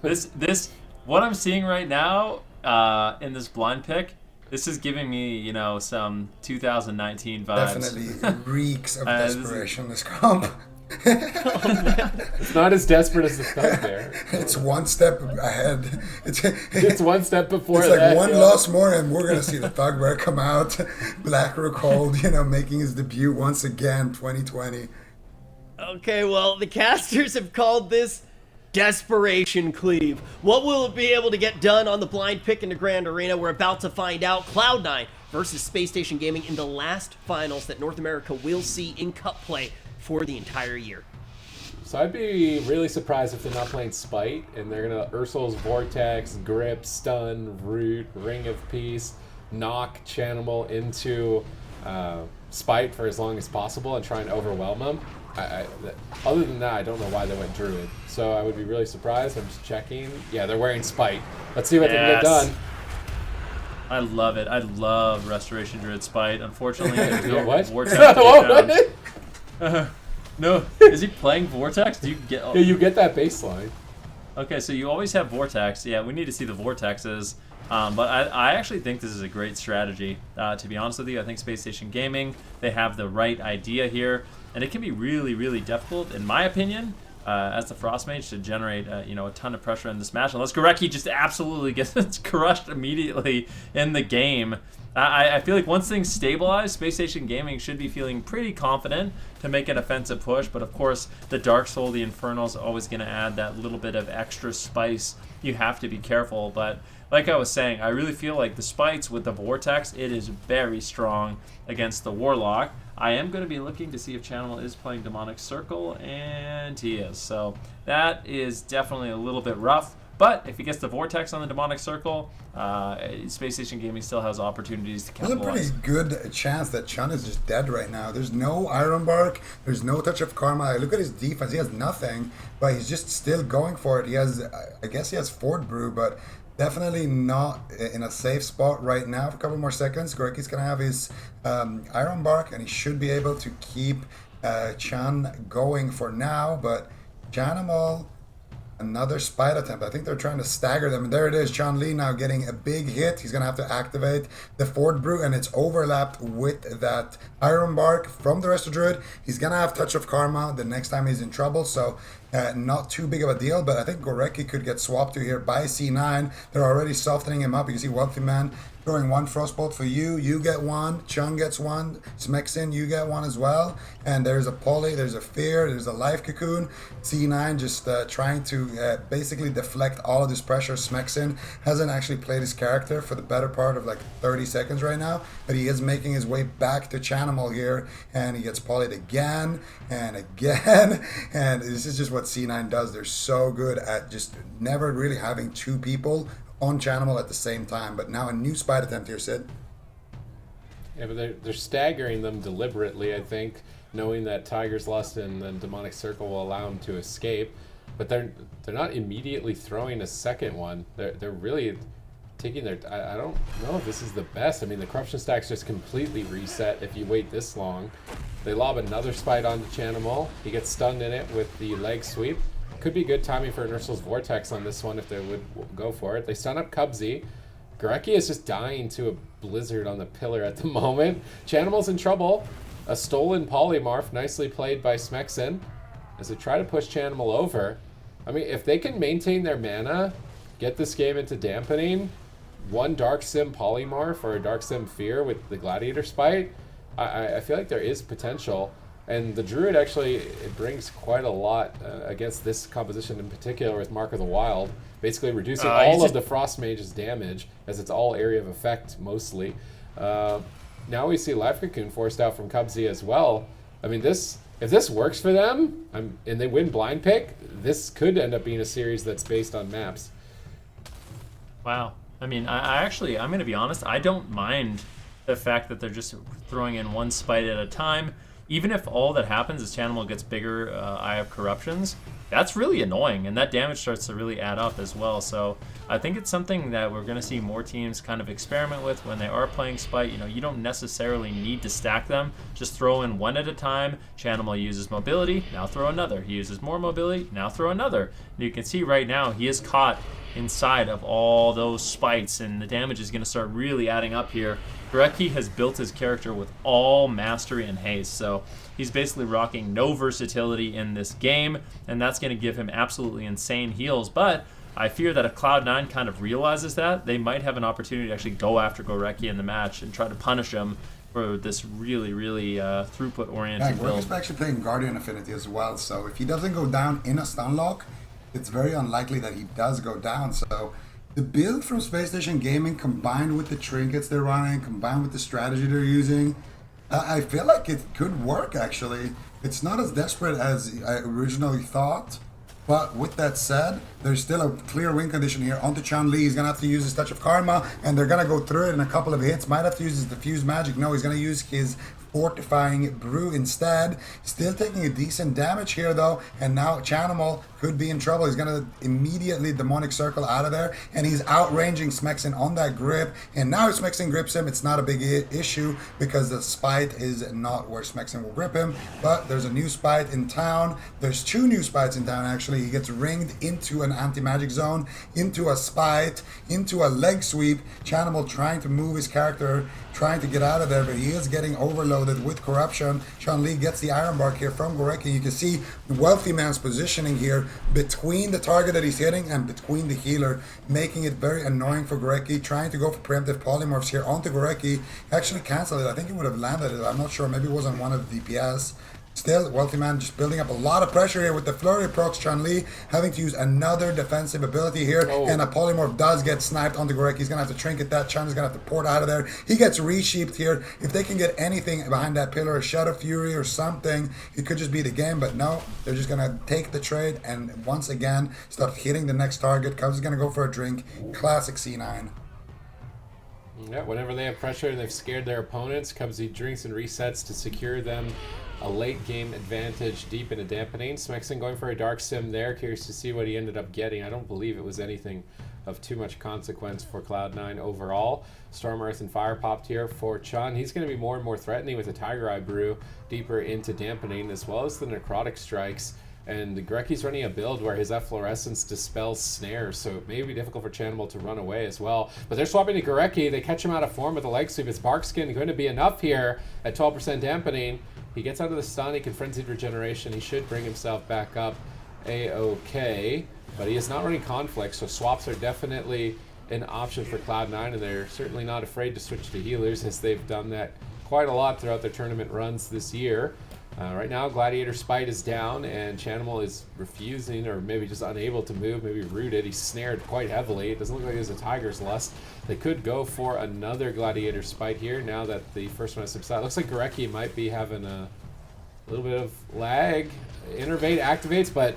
What I'm seeing right now in this blind pick, this is giving me, some 2019 vibes. Definitely reeks of This desperation, this comp. It's not as desperate as the thug bear. It's one step ahead. It's one step before It's like that. one yeah. loss more, and we're gonna see the Thug Bear come out. Black Rookhold, making his debut once again, 2020. Okay, well, the casters have called this Desperation Cleave. What will it be able to get done on the blind pick in the Grand Arena? We're about to find out. Cloud9 versus Spacestation Gaming in the last finals that North America will see in Cup play for the entire year. So I'd be really surprised if they're not playing Spite and they're gonna Ursul's Vortex, Grip, Stun, Root, Ring of Peace, knock Chanimal into Spite for as long as possible and try and overwhelm them. Other than that, I don't know why they went Druid. So I would be really surprised. I'm just checking. Yeah, they're wearing Spite. Let's see what they can get done. I love it. I love Restoration Druid Spite. Unfortunately, there's no What? Vortex to be What? found. No, is he playing Vortex? Do you get? Yeah, you get that baseline. Okay, so you always have Vortex. Yeah, we need to see the Vortexes. But I actually think this is a great strategy. To be honest with you, I think Space Station Gaming, they have the right idea here. And it can be really, really difficult, in my opinion, as the Frost Mage to generate a ton of pressure in this match. Unless Gorecki just absolutely gets crushed immediately in the game. I feel like once things stabilize, Space Station Gaming should be feeling pretty confident to make an offensive push. But of course, the Dark Soul, the Infernal is always going to add that little bit of extra spice. You have to be careful. But like I was saying, I really feel like the Spites with the Vortex, it is very strong against the Warlock. I am going to be looking to see if Channel is playing Demonic Circle, and he is. So that is definitely a little bit rough. But if he gets the Vortex on the Demonic Circle, Space Station Gaming still has opportunities to There's a capitalize. pretty good chance that Chun is just dead right now. There's no Iron Bark. There's no Touch of Karma. I look at his defense. He has nothing, but he's just still going for it. He has, I guess he has Fort Brew, but definitely not in a safe spot right now for a couple more seconds. Gorecki's going to have his Iron Bark, and he should be able to keep Chan going for now, but Janimal... Another Spite attempt. I think they're trying to stagger them. And there it is. Chan Li now getting a big hit. He's going to have to activate the Fort Brew, and it's overlapped with that Iron Bark from the Resto Druid. He's going to have Touch of Karma the next time he's in trouble, so not too big of a deal. But I think Gorecki could get swapped to here by C9. They're already softening him up. You can see Wealthy Man throwing one Frostbolt for you. You get one. Chung gets one. Smexin, you get one as well. And there's a Poly, there's a Fear, there's a Life Cocoon. C9 just trying to basically deflect all of this pressure. Smexin hasn't actually played his character for the better part of like 30 seconds right now, but he is making his way back to Chanimal here, and he gets polyed again and again. And this is just what C9 does. They're so good at just never really having two people on Chanimal at the same time. But now a new Spite attempt here, Sid. Yeah, but they're staggering them deliberately, I think, knowing that Tiger's Lust and then Demonic Circle will allow them to escape. But they're not immediately throwing a second one. They're really taking their... I don't know if this is the best. I mean, the Corruption stack's just completely reset if you wait this long. They lob another Spite onto Chanimal. He gets stunned in it with the leg sweep. Could be good timing for Ursul's Vortex on this one if they would go for it. They stun up Cubsy. Gorecki is just dying to a blizzard on the pillar at the moment. Chanimal's in trouble. A stolen Polymorph, nicely played by Smexin, as they try to push Chanimal over. I mean, if they can maintain their mana, get this game into Dampening, one Dark Sim Polymorph or a Dark Sim Fear with the Gladiator Spite, I feel like there is potential. And the Druid actually, it brings quite a lot against this composition in particular with Mark of the Wild, basically reducing all of the Frost Mage's damage, as it's all area of effect mostly. Now we see Life Cocoon forced out from Cubsy as well. I mean, if this works for them, and they win blind pick, this could end up being a series that's based on maps. Wow. I mean, I'm going to be honest, I don't mind the fact that they're just throwing in one Spite at a time. Even if all that happens is Chanimal gets bigger Eye of Corruptions, that's really annoying, and that damage starts to really add up as well. So I think it's something that we're going to see more teams kind of experiment with when they are playing Spite. You know, you don't necessarily need to stack them. Just throw in one at a time. Chanimal uses mobility, now throw another. He uses more mobility, now throw another. And you can see right now he is caught inside of all those Spites, and the damage is going to start really adding up here. Gorecki has built his character with all mastery and haste, so he's basically rocking no versatility in this game, and that's going to give him absolutely insane heals. But I fear that if Cloud9 kind of realizes that, they might have an opportunity to actually go after Gorecki in the match and try to punish him for this really, really throughput-oriented build. Gorecki's actually playing Guardian Affinity as well, so if he doesn't go down in a stun lock, it's very unlikely that he does go down. So the build from Spacestation Gaming, combined with the trinkets they're running, combined with the strategy they're using, I feel like it could work, actually. It's not as desperate as I originally thought. But with that said, there's still a clear win condition here. Onto Chun-Li, he's going to have to use his Touch of Karma, and they're going to go through it in a couple of hits. Might have to use his Diffuse Magic. No, he's going to use his Fortifying Brew instead. Still taking a decent damage here, though, and now Chanimal could be in trouble. He's going to immediately Demonic Circle out of there, and he's outranging Smexin on that grip, and now if Smexin grips him, it's not a big issue because the Spite is not where Smexin will grip him, but there's a new Spite in town. There's two new Spites in town, actually. He gets ringed into an anti-magic zone, into a Spite, into a leg sweep. Chanimal trying to move his character, trying to get out of there, but he is getting overloaded with corruption. Chun-Li gets the Iron Bark here from Gorecki. You can see the Wealthy Man's positioning here between the target that he's hitting and between the healer, making it very annoying for Gorecki. Trying to go for preemptive polymorphs here onto Gorecki. Actually canceled it. I think he would have landed it. I'm not sure. Maybe it was on one of the DPS. Still, Wealthy Man just building up a lot of pressure here with the Flurry procs. Chun-Li having to use another defensive ability here, and a polymorph does get sniped onto Gorecki. He's going to have to trinket that. Chun is going to have to port out of there. He gets resheeped here. If they can get anything behind that pillar, a Shadow Fury or something, it could just be the game, but no, they're just going to take the trade and once again start hitting the next target. Cubs is going to go for a drink. Classic C9. Yeah, whenever they have pressure and they've scared their opponents, Cubsy drinks and resets to secure them a late game advantage deep into Dampening. Smexin going for a Dark Sim there. Curious to see what he ended up getting. I don't believe it was anything of too much consequence for Cloud9 overall. Storm Earth and Fire popped here for Chun. He's going to be more and more threatening with the Tiger Eye Brew deeper into Dampening, as well as the Necrotic Strikes. And Gorecki's running a build where his Efflorescence dispels snares, so it may be difficult for Chanimal to run away as well. But they're swapping to Gorecki. They catch him out of form with a leg sweep. Is Barkskin going to be enough here at 12% Dampening? He gets out of the stun. He can Frenzied Regeneration. He should bring himself back up A-OK. But he is not running Conflict, so swaps are definitely an option for Cloud9, and they're certainly not afraid to switch to healers, as they've done that quite a lot throughout their tournament runs this year. Right now, Gladiator Spite is down, and Chanimal is refusing, or maybe just unable to move, maybe rooted. He's snared quite heavily. It doesn't look like there's a Tiger's Lust. They could go for another Gladiator Spite here now that the first one has subsided. Looks like Gorecki might be having a little bit of lag. Innervate activates, but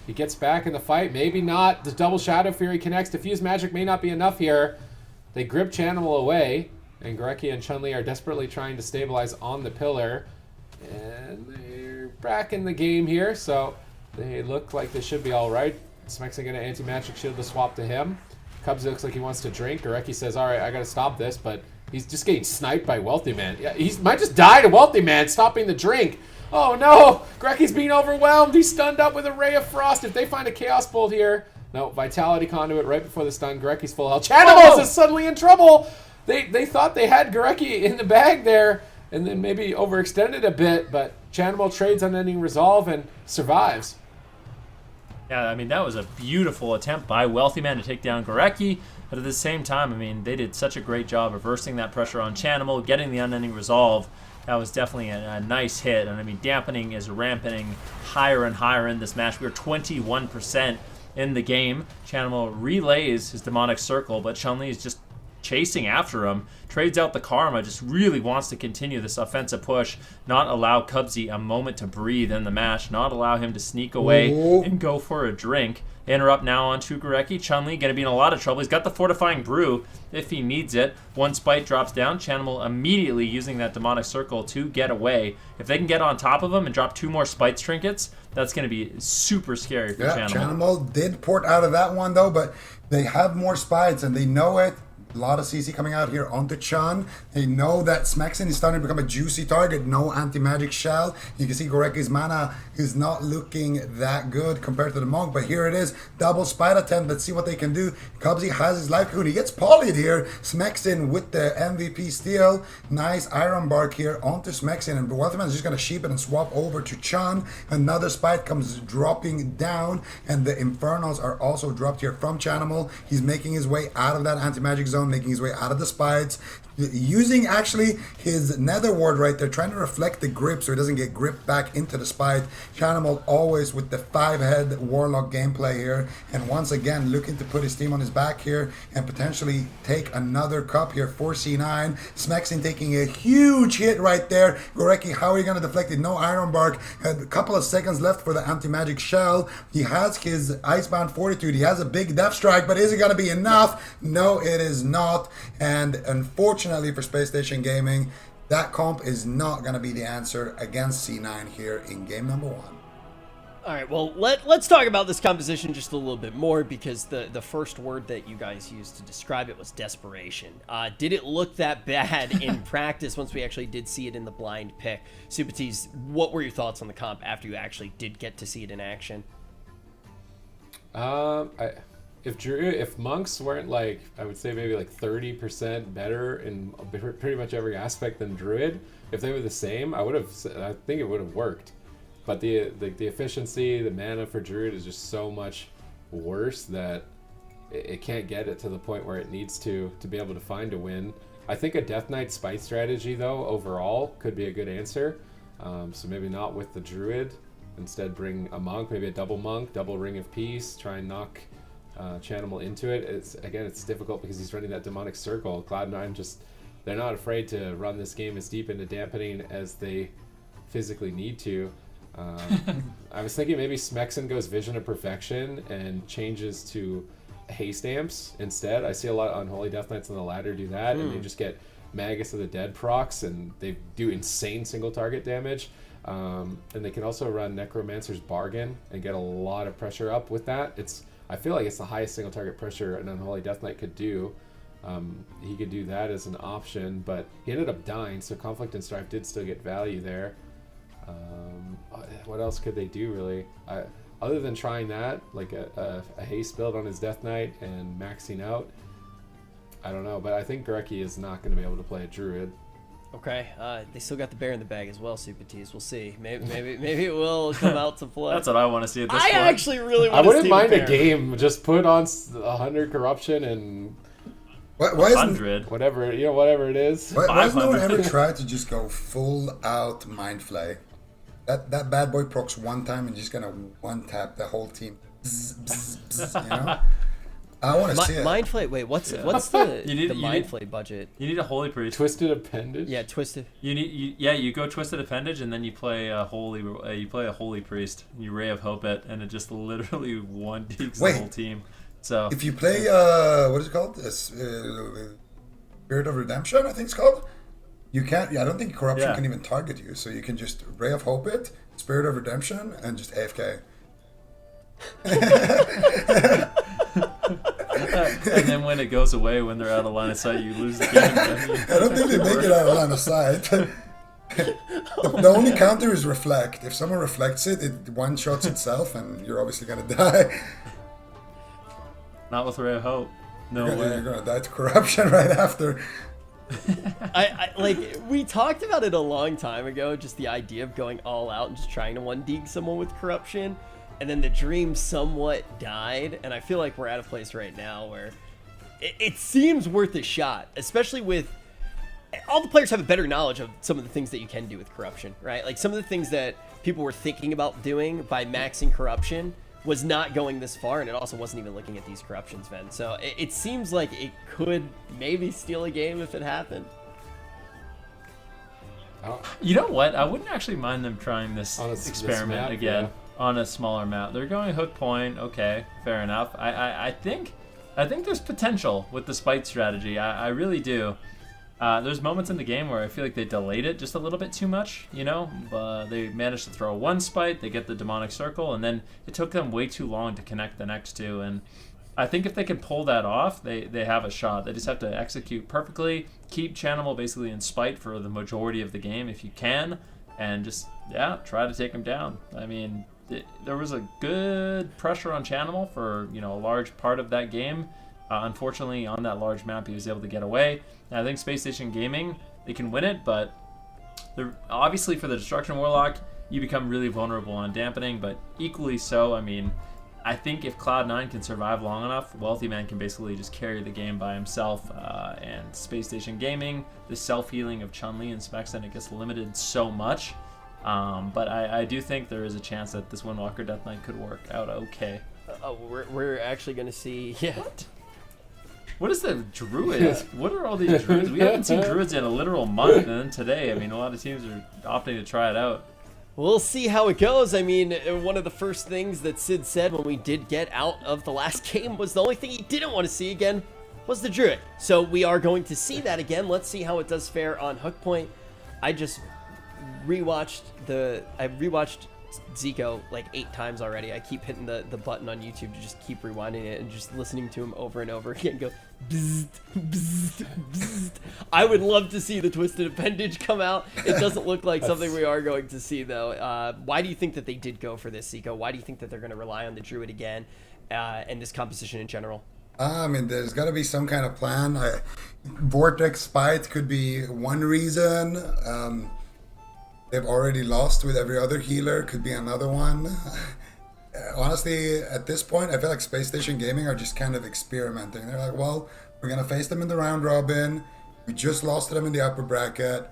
he gets back in the fight. Maybe not. The double Shadow Fury connects. Diffuse Magic may not be enough here. They grip Chanimal away, and Gorecki and Chun-Li are desperately trying to stabilize on the pillar. And they're back in the game here, so they look like they should be all right. Smexin going to anti-magic shield the swap to him. Cubs looks like he wants to drink. Gorecki says, all right, I got to stop this, but he's just getting sniped by Wealthy Man. Yeah, he might just die to Wealthy Man stopping the drink. Oh no, Gorecki's being overwhelmed. He's stunned up with a Ray of Frost. If they find a Chaos Bolt here, no, Vitality Conduit right before the stun. Gorecki's full health. Chanimal is suddenly in trouble. They thought they had Gorecki in the bag there, and then maybe overextended a bit, but Chanimal trades Unending Resolve and survives. Yeah, I mean, that was a beautiful attempt by Wealthy Man to take down Gorecki, but at the same time, I mean, they did such a great job reversing that pressure on Chanimal, getting the Unending Resolve. That was definitely a nice hit, and I mean, Dampening is ramping higher and higher in this match. We're 21% in the game. Chanimal relays his Demonic Circle, but Chun-Li is just chasing after him, trades out the Karma, just really wants to continue this offensive push, not allow Cubsy a moment to breathe in the match, not allow him to sneak away and go for a drink. Interrupt now on Gorecki. Chun-Li going to be in a lot of trouble. He's got the Fortifying Brew if he needs it. One Spite drops down. Chanimal immediately using that Demonic Circle to get away. If they can get on top of him and drop two more Spites trinkets, that's going to be super scary for Yeah, Chanimal. Chanimal did port out of that one though, but they have more spies and they know it. A lot of CC coming out here onto Chun. They know that Smexin is starting to become a juicy target. No anti-magic shell. You can see Goreki's mana is not looking that good compared to the Monk, but here it is. Double Spite attempt. Let's see what they can do. Cubsy has his life cocoon. He gets polyed here. Smexin with the MVP steal. Nice Iron Bark here onto Smexin, and Wealthman is just going to sheep it and swap over to Chun. Another Spite comes dropping down, and the Infernals are also dropped here from Chanimal. He's making his way out of that anti-magic zone, making his way out of the spites, using actually his nether ward right there, trying to reflect the grip so he doesn't get gripped back into the spite. Chanimal always with the 5-head warlock gameplay here, and once again looking to put his team on his back here and potentially take another cup here for C9. Smexin taking a huge hit right there. Goreki, how are you going to deflect it? No Iron Bark. A couple of seconds left for the anti-magic shell. He has his Icebound Fortitude. He has a big Death Strike, but is it going to be enough? No, it is not. And unfortunately for Spacestation Gaming, that comp is not going to be the answer against C9 here in game number 1. All right, well, let's talk about this composition just a little bit more, because the first word that you guys used to describe it was desperation. Did it look that bad in practice once we actually did see it in the blind pick? Supatis, what were your thoughts on the comp after you actually did get to see it in action? If monks weren't like, I would say maybe like 30% better in pretty much every aspect than druid, if they were the same, I think it would have worked. But the efficiency, the mana for druid is just so much worse that it can't get it to the point where it needs to be able to find a win. I think a Death Knight Spite strategy though overall could be a good answer. So maybe not with the druid. Instead bring a monk, maybe a double monk, double Ring of Peace, try and knock Chanimal into it. It's difficult because he's running that demonic circle. Cloud9 they're not afraid to run this game as deep into dampening as they physically need to. I was thinking maybe Smexin goes Vision of Perfection and changes to haste amps instead. I see a lot of Unholy Death Knights on the ladder do that, and they just get Magus of the Dead procs, and they do insane single target damage. And they can also run Necromancer's Bargain and get a lot of pressure up with that. I feel like it's the highest single target pressure an Unholy Death Knight could do. He could do that as an option, but he ended up dying, so Conflict and Strife did still get value there. What else could they do really? Other than trying that, like a haste build on his Death Knight and maxing out, I don't know, but I think Greki is not going to be able to play a druid. Okay, they still got the bear in the bag as well, Supatis. We'll see. Maybe it will come out to play. That's what I want to see at this I point. actually really want I to see wouldn't mind the a bear. game. Just put on 100 corruption and Why isn't 100. whatever it is. why has no one 500. ever tried to just go full out Mind Flay? That bad boy procs one time and just gonna one tap the whole team. Bzz, bzz, bzz, you know? I want to see it. Mind Flay. Wait, what's the Mind Flay budget? You need a Holy Priest. Twisted Appendage. Yeah, Twisted. You go Twisted Appendage, and then you play a Holy Priest. You Ray of Hope it, and it just literally one digs the Wait. whole team. So If you play, what is it called? Spirit of Redemption, I think it's called. You can't. I don't think corruption Yeah. can even target you, so you can just Ray of Hope it, Spirit of Redemption, and just AFK. and then when it goes away, when they're out of line of sight, you lose the game. I don't think they make it out of line of sight. The only counter is reflect. If someone reflects it, it one shots itself, and you're obviously gonna die. Not with Ray of Hope. No You're way. gonna die to corruption right after. I like we talked about it a long time ago, just the idea of going all out and just trying to one dig someone with corruption, and then the dream somewhat died, and I feel like we're at a place right now where it seems worth a shot, especially with all the players have a better knowledge of some of the things that you can do with corruption, right? Like some of the things that people were thinking about doing by maxing corruption was not going this far, and it also wasn't even looking at these corruptions, Ven. So it seems like it could maybe steal a game if it happened. You know what? I wouldn't actually mind them trying this this experiment map, again yeah. on a smaller map. They're going hook point. Okay, fair enough. I think there's potential with the spite strategy. I really do. there's moments in the game where I feel like they delayed it just a little bit too much, you know? They managed to throw one spite, they get the demonic circle, and then it took them way too long to connect the next two. And I think if they can pull that off, they have a shot. They just have to execute perfectly, keep Chanimal basically in spite for the majority of the game if you can, and just, yeah, try to take them down. I mean, there was a good pressure on Chanimal for, you know, a large part of that game. Unfortunately, on that large map, he was able to get away. And I think Spacestation Gaming, they can win it, but obviously for the Destruction Warlock, you become really vulnerable on Dampening, but equally so, I mean, I think if Cloud9 can survive long enough, Wealthy Man can basically just carry the game by himself. And Spacestation Gaming, the self-healing of Chun-Li and Smexen, it gets limited so much. But I do think there is a chance that this Windwalker Death Knight could work out okay. We're actually going to see... Yeah. What is the druid? What are all these druids? We haven't seen druids in a literal month, and then today, I mean, a lot of teams are opting to try it out. We'll see how it goes. I mean, one of the first things that Sid said when we did get out of the last game was the only thing he didn't want to see again was the druid. So we are going to see that again. Let's see how it does fare on Hook Point. I just rewatched Zico like 8 times already. I keep hitting the button on YouTube to just keep rewinding it and just listening to him over and over again go bzzzt, bzzzt, bzzzt. I would love to see the Twisted Appendage come out. It doesn't look like something we are going to see though. Why do you think that they did go for this, Zico? Why do you think that they're going to rely on the druid again and this composition in general? I mean, there's got to be some kind of plan. Vortex Spite could be one reason. They've already lost with every other healer, could be another one. Honestly, at this point, I feel like Spacestation Gaming are just kind of experimenting. They're like, well, we're going to face them in the round robin. We just lost to them in the upper bracket.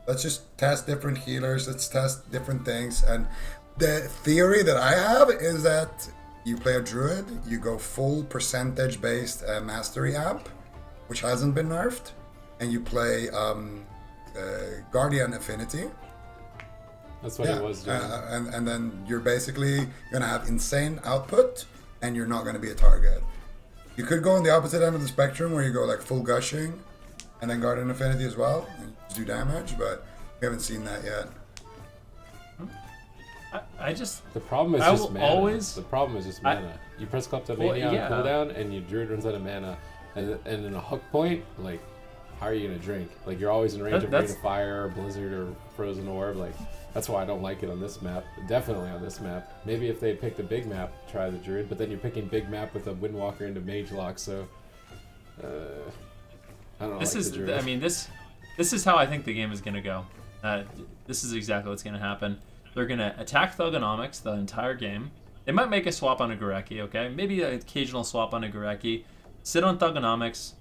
Let's just test different healers. Let's test different things. And the theory that I have is that you play a druid, you go full percentage-based mastery amp, which hasn't been nerfed, and you play Guardian Affinity. That's what he was doing. And then you're basically going to have insane output, and you're not going to be a target. You could go on the opposite end of the spectrum, where you go like full gushing, and then Guardian Affinity as well, and do damage, but we haven't seen that yet. The problem is just mana. The problem is just mana. You press Kleptomania on cooldown, and your druid runs out of mana. And in a Hook Point, like, how are you going to drink? Like, you're always in range of Rain of Fire, or Blizzard, or Frozen Orb. Like, that's why I don't like it on this map. Definitely on this map. Maybe if they picked a big map, try the druid. But then you're picking big map with a Windwalker into Mage Lock, so... I don't know. This is how I think the game is going to go. This is exactly what's going to happen. They're going to attack Thugonomics the entire game. They might make a swap on a Gorecki, okay? Maybe an occasional swap on a Gorecki. Sit on Thugonomics,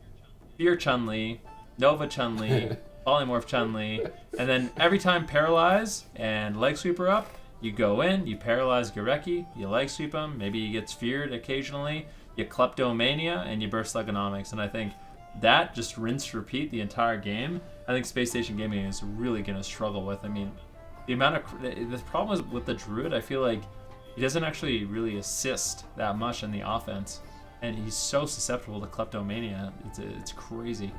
fear Chun-Li, Nova Chun-Li, Polymorph Chun-Li, and then every time Paralyze and Leg Sweeper up, you go in, you Paralyze Gorecki, you Leg Sweep him, maybe he gets feared occasionally, you Kleptomania, and you burst Thugonomics. And I think that just rinse repeat the entire game. I think Spacestation Gaming is really going to struggle with. I mean, the problem is with the druid, I feel like he doesn't actually really assist that much in the offense, and he's so susceptible to Kleptomania. It's crazy.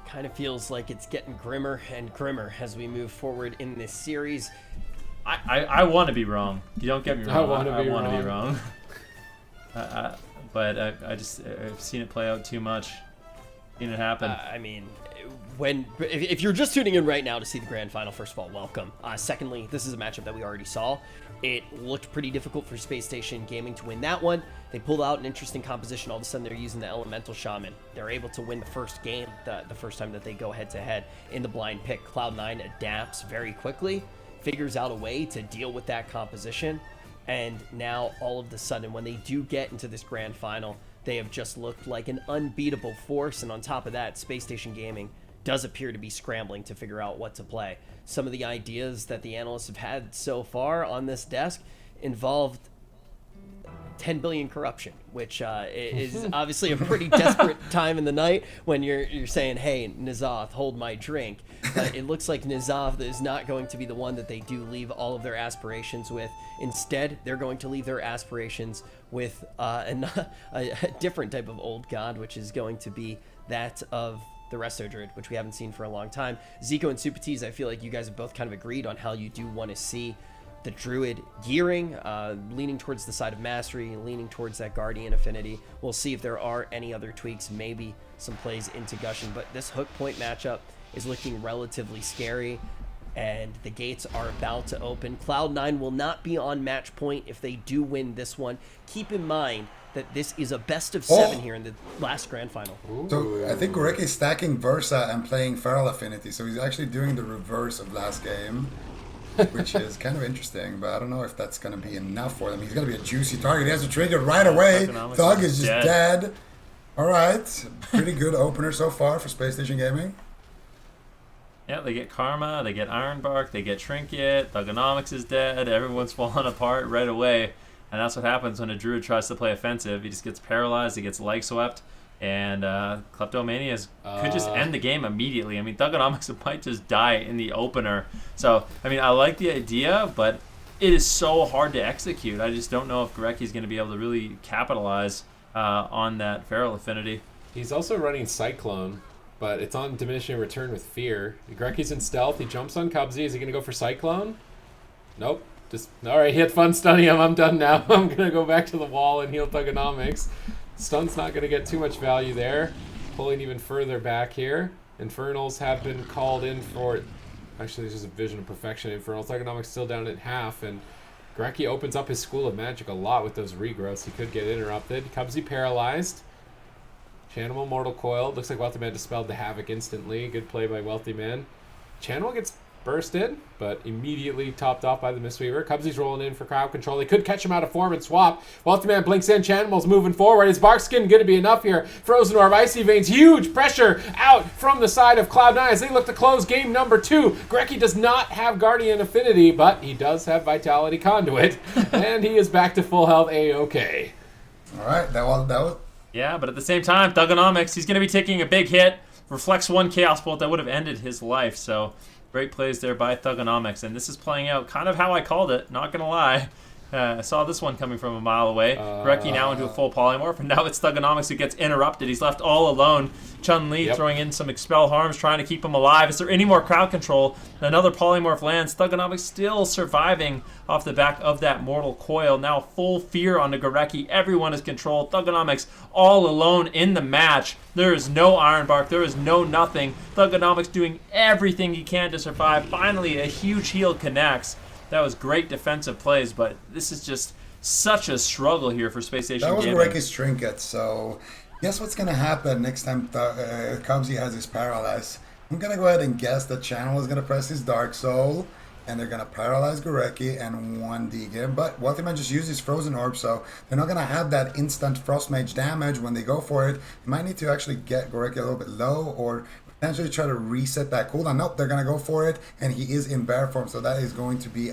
Kind of feels like it's getting grimmer and grimmer as we move forward in this series. I want to be wrong. You don't get me wrong. I want to be wrong. But I've seen it play out too much. Seen it happen. I mean, if you're just tuning in right now to see the grand final, first of all, welcome. Secondly, this is a matchup that we already saw. It looked pretty difficult for Space Station Gaming to win that one. They pulled out an interesting composition. All of a sudden, they're using the Elemental Shaman. They're able to win the first game, the first time that they go head-to-head in the blind pick. Cloud9 adapts very quickly, figures out a way to deal with that composition, and now all of a sudden, when they do get into this grand final, they have just looked like an unbeatable force, and on top of that, Space Station Gaming does appear to be scrambling to figure out what to play. Some of the ideas that the analysts have had so far on this desk involved 10 billion corruption, which is obviously a pretty desperate time in the night when you're saying, hey, N'Zoth, hold my drink. But it looks like N'Zoth is not going to be the one that they do leave all of their aspirations with. Instead, they're going to leave their aspirations with a different type of old god, which is going to be that of the Resto Druid, which we haven't seen for a long time. Zico and Supatiz, I feel like you guys have both kind of agreed on how you do want to see the Druid gearing, leaning towards the side of Mastery, leaning towards that Guardian affinity. We'll see if there are any other tweaks, maybe some plays into Gushing, but this hook point matchup is looking relatively scary, and the gates are about to open. Cloud9 will not be on match point if they do win this one. Keep in mind that this is a best of 7 here in the last grand final. So I think Gorecki's stacking Versa and playing Feral Affinity, so he's actually doing the reverse of last game, which is kind of interesting, but I don't know if that's going to be enough for them. He's going to be a juicy target. He has to trigger right away. Thug is just dead. All right. Pretty good opener so far for Spacestation Gaming. Yeah, they get Karma, they get Ironbark, they get Trinket, Thugonomics is dead, everyone's falling apart right away. And that's what happens when a Druid tries to play offensive. He just gets paralyzed, he gets leg swept, and Kleptomania could just end the game immediately. I mean, Thugonomics might just die in the opener. So, I mean, I like the idea, but it is so hard to execute. I just don't know if Gorecki's going to be able to really capitalize on that Feral Affinity. He's also running Cyclone, but it's on diminishing return with Fear. Gorecki's in stealth. He jumps on Cubsy. Is he going to go for Cyclone? Nope. Just, all right, he had fun stunning him. I'm done now. I'm going to go back to the wall and heal Thugonomics. Stun's not going to get too much value there. Pulling even further back here. Infernals have been called in for... Actually, this is a Vision of Perfection. Infernal Thugonomics still down at half, and Gorecki opens up his School of Magic a lot with those regrowths. He could get interrupted. Cubsy paralyzed. Chanimal Mortal Coil. Looks like Wealthy Man dispelled the Havoc instantly. Good play by Wealthy Man. Chanimal gets bursted, but immediately topped off by the Mistweaver. Cubsy's rolling in for crowd control. They could catch him out of form and swap. Wealthy Man blinks in. Chanimal's moving forward. Is Barkskin going to be enough here? Frozen Orb, Icy Veins. Huge pressure out from the side of Cloud9 as they look to close game number 2. Gorecki does not have Guardian Affinity, but he does have Vitality Conduit, and he is back to full health A-OK. All right, that was... Yeah, but at the same time, Thugonomics, he's going to be taking a big hit. Reflects 1 Chaos Bolt that would have ended his life, so... Great plays there by Thugonomics, and this is playing out kind of how I called it, not going to lie. I saw this one coming from a mile away. Gorecki now into a full polymorph, and now it's Thugonomics who gets interrupted. He's left all alone. Chun-Li throwing in some Expel Harms, trying to keep him alive. Is there any more crowd control? Another polymorph lands. Thugonomics still surviving off the back of that Mortal Coil. Now full fear onto Gorecki. Everyone is controlled. Thugonomics all alone in the match. There is no Ironbark. There is no nothing. Thugonomics doing everything he can to survive. Finally, a huge heal connects. That was great defensive plays, but this is just such a struggle here for Spacestation That was Gaming. Gorecki's Trinket, so guess what's going to happen next time Cubsy has his Paralyze? I'm going to go ahead and guess that Channel is going to press his Dark Soul, and they're going to paralyze Gorecki and 1D him. But Wealthy Man just used his Frozen Orb, so they're not going to have that instant Frost Mage damage when they go for it. You might need to actually get Gorecki a little bit low, or potentially try to reset that cooldown. Nope, they're going to go for it, and he is in bear form, so that is going to be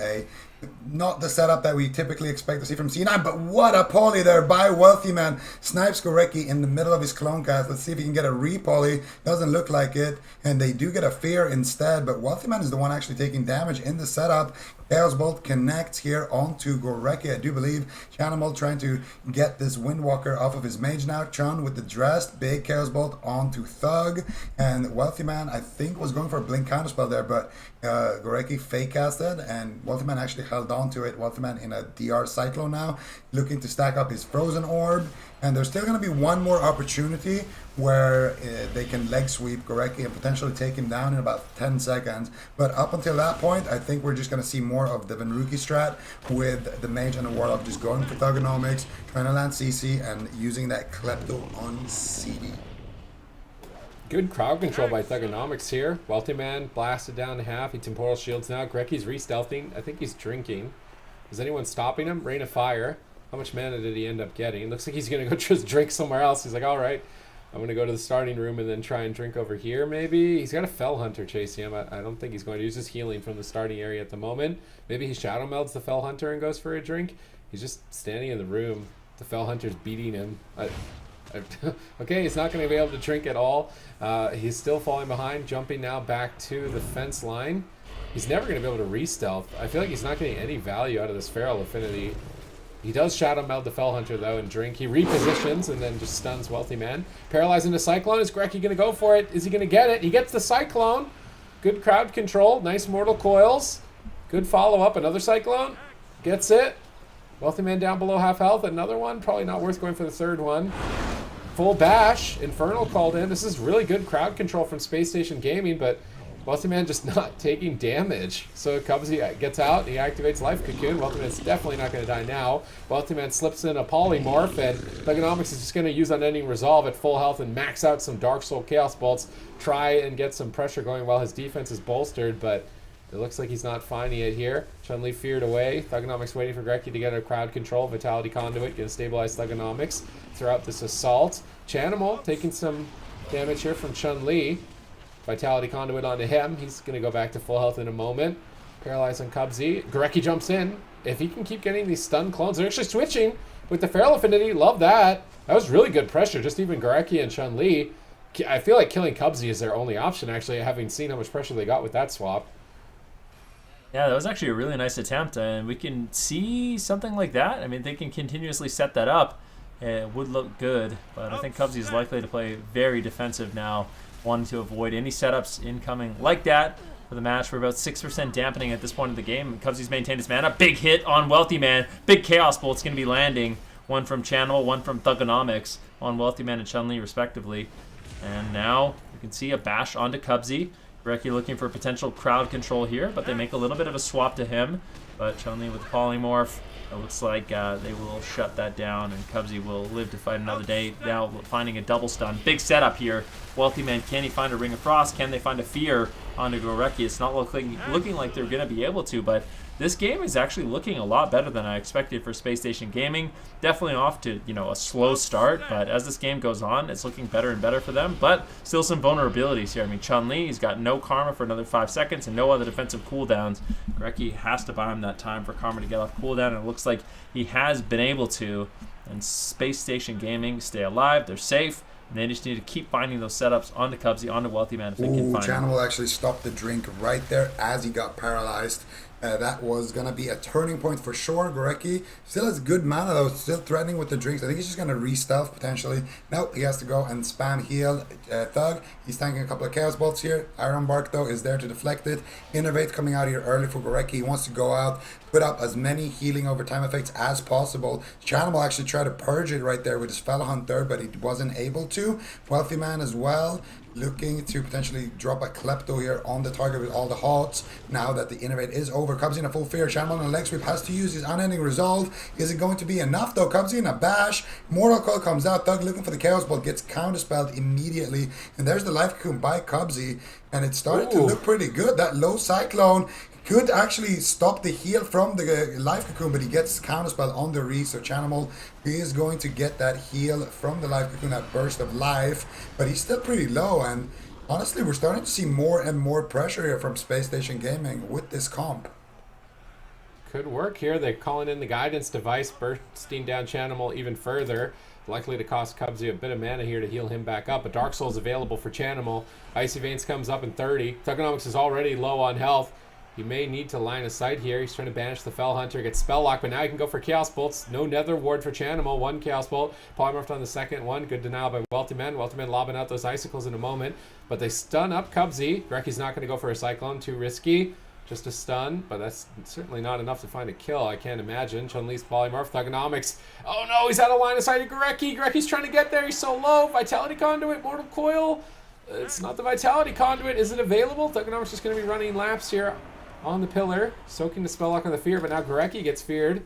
not the setup that we typically expect to see from C9, but what a poly there by Wealthy Man. Snipes Gorecki in the middle of his clone cast. Let's see if he can get a re-poly. Doesn't look like it, and they do get a fear instead, but Wealthy Man is the one actually taking damage in the setup. Chaos Bolt connects here onto Gorecki, I do believe. Chanimal trying to get this Windwalker off of his mage now. Chun with the dressed big Chaos Bolt onto Thug. And Wealthy Man, I think, was going for a Blink Counterspell there, but Gorecki fake casted, and Wealthy Man actually held on to it. Wealthy Man in a DR Cyclone now, looking to stack up his Frozen Orb. And there's still going to be one more opportunity where they can leg sweep Gorecki and potentially take him down in about 10 seconds. But up until that point, I think we're just going to see more of the Venruki strat with the Mage and the Warlock just going for Thugonomics, trying to land CC, and using that Klepto on CD. Good crowd control by Thugonomics here. Wealthy Man blasted down to half. He temporal shields now. Gorecki's re-stealthing. I think he's drinking. Is anyone stopping him? Rain of Fire. How much mana did he end up getting? Looks like he's going to go just drink somewhere else. He's like, all right, I'm going to go to the starting room and then try and drink over here maybe. He's got a Fell Hunter chasing him. I don't think he's going to use his healing from the starting area at the moment. Maybe he Shadow Melds the Fell Hunter and goes for a drink. He's just standing in the room. The Fell Hunter's beating him. Okay, he's not going to be able to drink at all. He's still falling behind, jumping now back to the fence line. He's never going to be able to re-stealth. I feel like he's not getting any value out of this Feral Affinity. He does Shadow Meld the Fell Hunter, though, and drink. He repositions and then just stuns Wealthy Man. Paralyzing the Cyclone. Is Grecky going to go for it? Is he going to get it? He gets the Cyclone. Good crowd control. Nice Mortal Coils. Good follow-up. Another Cyclone. Gets it. Wealthy Man down below half health. Another one. Probably not worth going for the third one. Full bash. Infernal called in. This is really good crowd control from Space Station Gaming, but Wealthy Man just not taking damage. So Cubsy gets out, he activates Life Cocoon. Wealthy Man's definitely not going to die now. Wealthy Man slips in a Polymorph, and Thugonomics is just going to use Unending Resolve at full health and max out some Dark Soul Chaos Bolts. Try and get some pressure going while his defense is bolstered, but it looks like he's not finding it here. Chun-Li feared away. Thugonomics waiting for Grecky to get a crowd control. Vitality Conduit, going to stabilize Thugonomics throughout this assault. Chanimal taking some damage here from Chun-Li. Vitality Conduit onto him. He's going to go back to full health in a moment. Paralyzed on Cubsy. Gorecki jumps in. If he can keep getting these stun clones, they're actually switching with the Feral Affinity. Love that. That was really good pressure. Just even Gorecki and Chun-Li. I feel like killing Cubsy is their only option, actually, having seen how much pressure they got with that swap. Yeah, that was actually a really nice attempt, and we can see something like that. I mean, they can continuously set that up. It would look good, but I think Cubsy is likely to play very defensive now, wanting to avoid any setups incoming like that for the match. We're about 6% dampening at this point of the game. Cubsy's maintained his mana. Big hit on Wealthy Man. Big Chaos Bolt's going to be landing. One from Channel, one from Thugonomics on Wealthy Man and Chun-Li respectively. And now you can see a bash onto Cubsy. Gorecki looking for potential crowd control here, but they make a little bit of a swap to him. But Chun-Li with the Polymorph, it looks like they will shut that down, and Cubsy will live to fight another day. Now finding a double stun. Big setup here. Wealthy Man, can he find a Ring of Frost? Can they find a Fear onto Gorecki? It's not looking like they're going to be able to, but this game is actually looking a lot better than I expected for Space Station Gaming. Definitely off to, a slow start, but as this game goes on, it's looking better and better for them. But still some vulnerabilities here. I mean, Chun-Li, he's got no Karma for another 5 seconds and no other defensive cooldowns. Gorecki has to buy him that time for Karma to get off cooldown, and it looks like he has been able to. And Space Station Gaming stay alive, they're safe. And they just need to keep finding those setups onto Cubsy, onto Wealthy Man if they can find Channel them. actually stopped the drink right there as he got paralyzed. That was going to be a turning point for sure. Gorecki still has good mana though, still threatening with the drinks. I think he's just going to re-stealth potentially. No, he has to go and spam heal Thug. He's tanking a couple of Chaos Bolts here. Iron Bark though is there to deflect it. Innovate coming out here early for Gorecki. He wants to go out, put up as many healing over time effects as possible. Channel actually tried to purge it right there with his Fell Hunter, but he wasn't able to. Wealthy Man as well, looking to potentially drop a Klepto here on the target with all the hots. Now that the Innovate is over, Cubsy in a full fear. Channel on a leg sweep has to use his Unending Resolve. Is it going to be enough though? Cubsy in a bash. Mortal Coil comes out. Thug looking for the Chaos Bolt, gets counterspelled immediately. And there's the Life Cocoon by Cubsy. And it started to look pretty good. That low Cyclone could actually stop the heal from the Life Cocoon, but he gets counterspell on the re, so Chanimal is going to get that heal from the Life Cocoon, that burst of life, but he's still pretty low, and honestly, we're starting to see more and more pressure here from Space Station Gaming with this comp. Could work here. They're calling in the Guidance Device, bursting down Chanimal even further. Likely to cost Cubsy a bit of mana here to heal him back up, but Dark Soul's available for Chanimal. Icy Veins comes up in 30. Thugonomics is already low on health. He may need to line of sight here. He's trying to banish the Fell Hunter, gets Spell Lock, but now he can go for Chaos Bolts. No Nether Ward for Chanimal. One Chaos Bolt. Polymorphed on the second one. Good denial by Wealthy Man. Wealthy Man lobbing out those Icicles in a moment. But they stun up Cubsy. Gorecki's not going to go for a Cyclone. Too risky. Just a stun, but that's certainly not enough to find a kill, I can't imagine. Chun-Li's Polymorph. Thugonomics. Oh no, he's out of line of sight of Gorecki. Gorecki's trying to get there. He's so low. Vitality Conduit. Mortal Coil. It's not the Vitality Conduit. Is it available? Thugonomics is going to be running laps here on the pillar, soaking the Spell Lock on the Fear, but now Gorecki gets feared.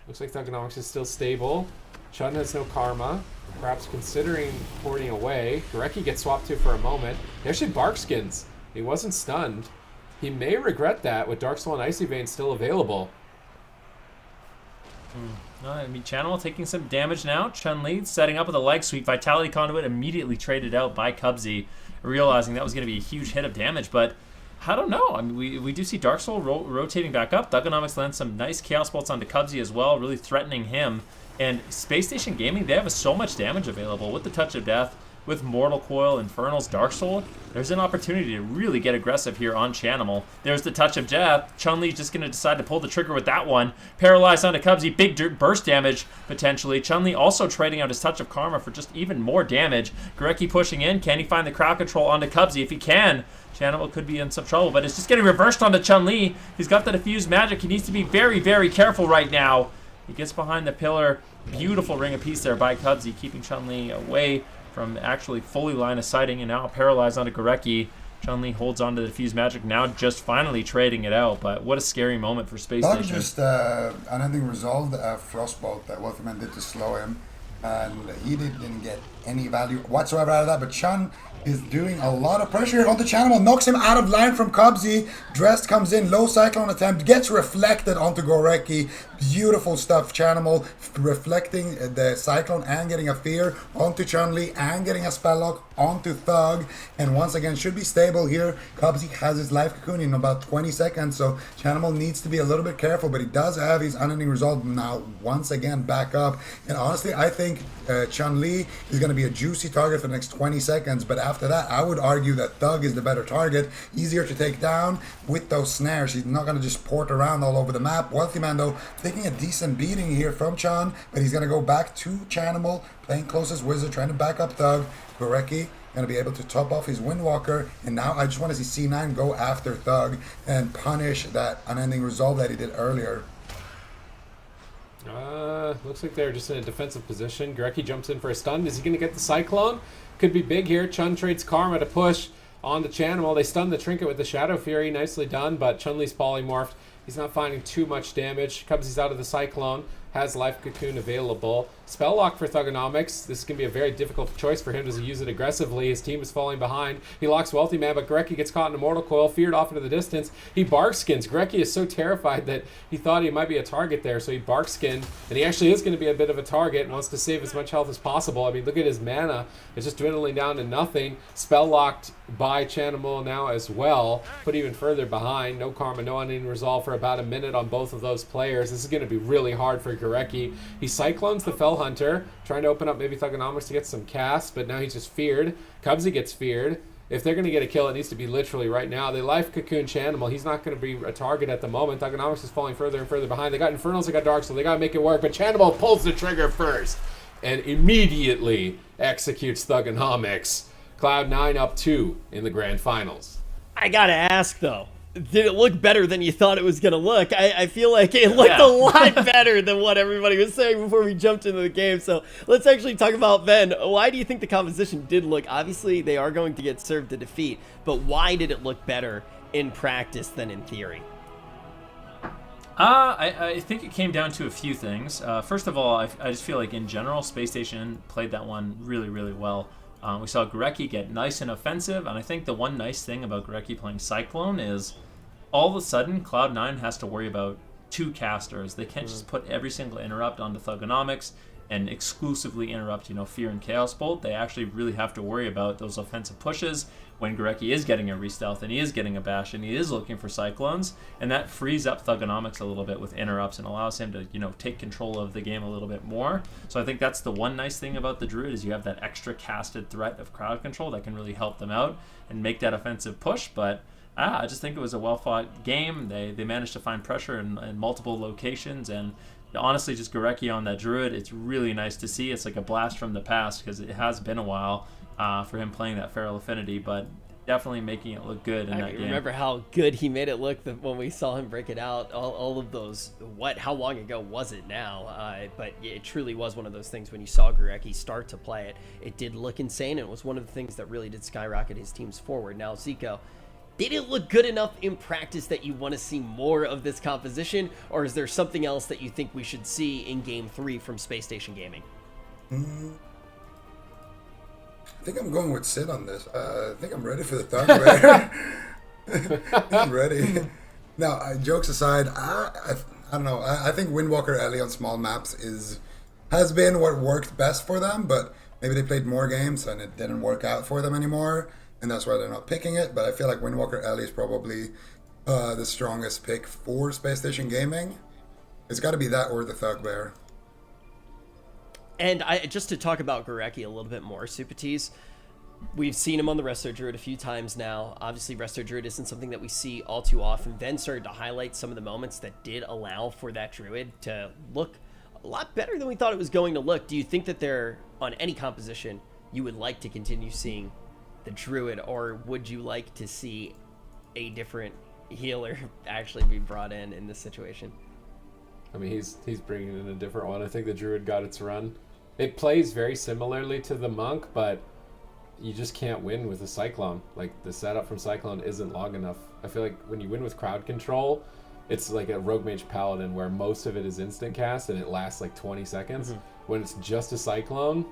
Looks like Thugonomics is still stable. Chun has no Karma, perhaps considering porting away. Gorecki gets swapped to for a moment. He actually Barkskins. He wasn't stunned. He may regret that with Dark Soul and Icy Vein still available. I mean, Channel taking some damage now. Chun-Li setting up with a leg sweep. Vitality Conduit immediately traded out by Cubsy, realizing that was going to be a huge hit of damage, but I don't know. I mean, we do see Dark Soul rotating back up. Thugonomics lands some nice Chaos Bolts onto Cubsy as well, really threatening him. And Space Station Gaming, they have so much damage available with the Touch of Death, with Mortal Coil, Infernals, Dark Soul, there's an opportunity to really get aggressive here on Chanimal. There's the touch of death. Chun-Li's just going to decide to pull the trigger with that one. Paralyzed onto Cubsy, big burst damage potentially. Chun-Li also trading out his touch of karma for just even more damage. Gorecki pushing in. Can he find the crowd control onto Cubsy? If he can, Chanimal could be in some trouble, but it's just getting reversed onto Chun-Li. He's got the diffused magic. He needs to be very, very careful right now. He gets behind the pillar. Beautiful ring of peace there by Cubsy, keeping Chun-Li away from actually fully line of sighting, and now paralyzed onto Gorecki. Chun-Li holds onto the diffused magic, now just finally trading it out, but what a scary moment for Space Thug Station. just, anything resolved Frostbolt that Wolfman did to slow him, and he didn't get any value whatsoever out of that, but Chun is doing a lot of pressure onto Chanimal, knocks him out of line from Cubsy. Dressed comes in, low cyclone attempt, gets reflected onto Gorecki. Beautiful stuff. Chanimal reflecting the cyclone and getting a fear onto Chun-Li and getting a spell lock onto Thug. And once again, should be stable here. Cubsy has his life cocoon in about 20 seconds, so Chanimal needs to be a little bit careful, but he does have his unending resolve now once again back up. And honestly, I think Chun-Li is going to be a juicy target for the next 20 seconds, but after that, I would argue that Thug is the better target, easier to take down with those snares. He's not going to just port around all over the map. Wealthy Man, though, taking a decent beating here from Chun, but he's going to go back to Chanimal, playing closest wizard, trying to back up Thug. Gorecki going to be able to top off his Windwalker, and now I just want to see C9 go after Thug and punish that unending resolve that he did earlier. Looks like they're just in a defensive position. Gorecki jumps in for a stun. Is he going to get the Cyclone? Could be big here. Chun trades Karma to push on the Chanimal. They stun the Trinket with the Shadow Fury. Nicely done, but Chun-Li's polymorphed. He's not finding too much damage. Cubsy's out of the Cyclone. Has Life Cocoon available. Spell Lock for Thugonomics. This is going to be a very difficult choice for him. Does he use it aggressively? His team is falling behind. He locks Wealthy Man, but Gorecki gets caught in a Mortal Coil, feared off into the distance. He barkskins. Gorecki is so terrified that he thought he might be a target there, so he barkskinned, and he actually is going to be a bit of a target and wants to save as much health as possible. I mean, look at his mana. It's just dwindling down to nothing. Spell locked by Chanimal now as well. Put even further behind. No Karma, no Unending Resolve for about a minute on both of those players. This is going to be really hard for Gorecki. He Cyclones the Fell Hunter, trying to open up maybe Thugonomics to get some casts, but now he's just feared. Cubsy gets feared. If they're going to get a kill, it needs to be literally right now. They Life Cocoon Chanimal. He's not going to be a target at the moment. Thugonomics is falling further and further behind. They got Infernals, they got Dark Soul. They got to make it work, but Chanimal pulls the trigger first and immediately executes Thugonomics. Cloud9 up 2 in the grand finals. I gotta ask though, did it look better than you thought it was gonna look? I feel like it looked a lot better than what everybody was saying before we jumped into the game. So let's actually talk about Ben. Why do you think the composition did look? Obviously, they are going to get served to defeat, but why did it look better in practice than in theory? I think it came down to a few things. First of all, I just feel like in general, Space Station played that one really, really well. We saw Gorecki get nice and offensive, and I think the one nice thing about Gorecki playing Cyclone is all of a sudden Cloud9 has to worry about 2 casters. They can't just put every single interrupt onto Thugonomics and exclusively interrupt, Fear and Chaos Bolt. They actually really have to worry about those offensive pushes when Gorecki is getting a re-stealth and he is getting a bash and he is looking for Cyclones, and that frees up Thugonomics a little bit with interrupts and allows him to, take control of the game a little bit more. So I think that's the one nice thing about the Druid is you have that extra casted threat of crowd control that can really help them out and make that offensive push, but I just think it was a well-fought game. They managed to find pressure in multiple locations, and honestly, just Gorecki on that Druid, it's really nice to see. It's like a blast from the past because it has been a while for him playing that Feral Affinity, but definitely making it look good in that game. Remember how good he made it look when we saw him break it out. All of those, how long ago was it now? But it truly was one of those things when you saw Gorecki start to play it. It did look insane, and it was one of the things that really did skyrocket his teams forward. Now, Zico, did it look good enough in practice that you want to see more of this composition, or is there something else that you think we should see in Game 3 from Space Station Gaming? I think I'm going with Sid on this. I think I'm ready for the Thug Bear. I'm ready. Now, jokes aside, I don't know. I think Windwalker Alley on small maps has been what worked best for them, but maybe they played more games and it didn't work out for them anymore, and that's why they're not picking it. But I feel like Windwalker Alley is probably the strongest pick for Space Station Gaming. It's got to be that or the Thug Bear. And just to talk about Gorecki a little bit more, Supatis, We've seen him on the Resto Druid a few times now. Obviously, Resto Druid isn't something that we see all too often. Then started to highlight some of the moments that did allow for that Druid to look a lot better than we thought it was going to look. Do you think that there, on any composition, you would like to continue seeing the Druid, or would you like to see a different healer actually be brought in this situation? I mean, he's bringing in a different one. I think the Druid got its run. It plays very similarly to the Monk, but you just can't win with a Cyclone. Like, the setup from Cyclone isn't long enough. I feel like when you win with crowd control, it's like a Rogue Mage Paladin where most of it is instant cast and it lasts like 20 seconds. Mm-hmm. When it's just a Cyclone,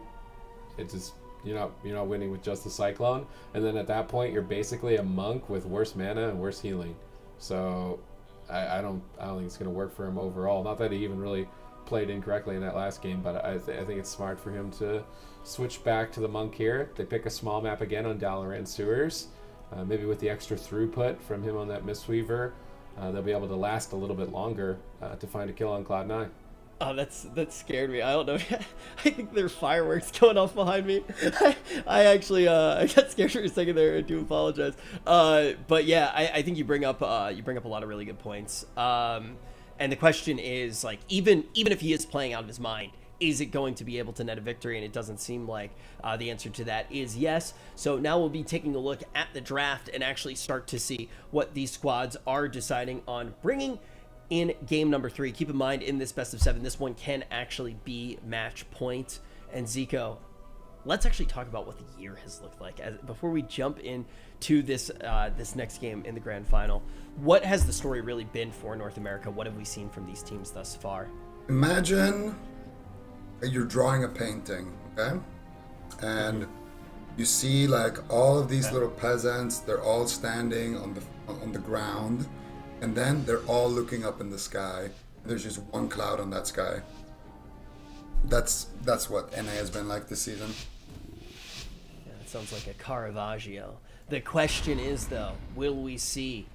it just, you're not winning with just a Cyclone. And then at that point, you're basically a Monk with worse mana and worse healing. So I don't think it's going to work for him overall. Not that he even really played incorrectly in that last game, but I think it's smart for him to switch back to the Monk here. They pick a small map again on Dalaran Sewers. Maybe with the extra throughput from him on that Mistweaver, they'll be able to last a little bit longer to find a kill on Cloud9. Oh, that scared me. I don't know. I think there are fireworks going off behind me. I actually I got scared for a second there. I do apologize. But yeah, I think you bring up a lot of really good points. And the question is, like, even if he is playing out of his mind, is it going to be able to net a victory? And it doesn't seem like the answer to that is yes. So now we'll be taking a look at the draft and actually start to see what these squads are deciding on bringing in game number 3. Keep in mind, in this best of 7, this one can actually be match point. And Zico, let's actually talk about what the year has looked like before we jump into this next game in the grand final. What has the story really been for North America? What have we seen from these teams thus far? Imagine you're drawing a painting, okay? And you see like all of these little peasants, they're all standing on the ground, and then they're all looking up in the sky. There's just one cloud on that sky. That's what NA has been like this season. Yeah, it sounds like a Caravaggio. The question is, though, will we see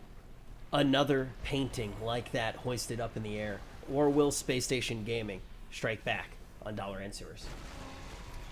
another painting like that hoisted up in the air, or will Spacestation Gaming strike back on Dalaran Sewers?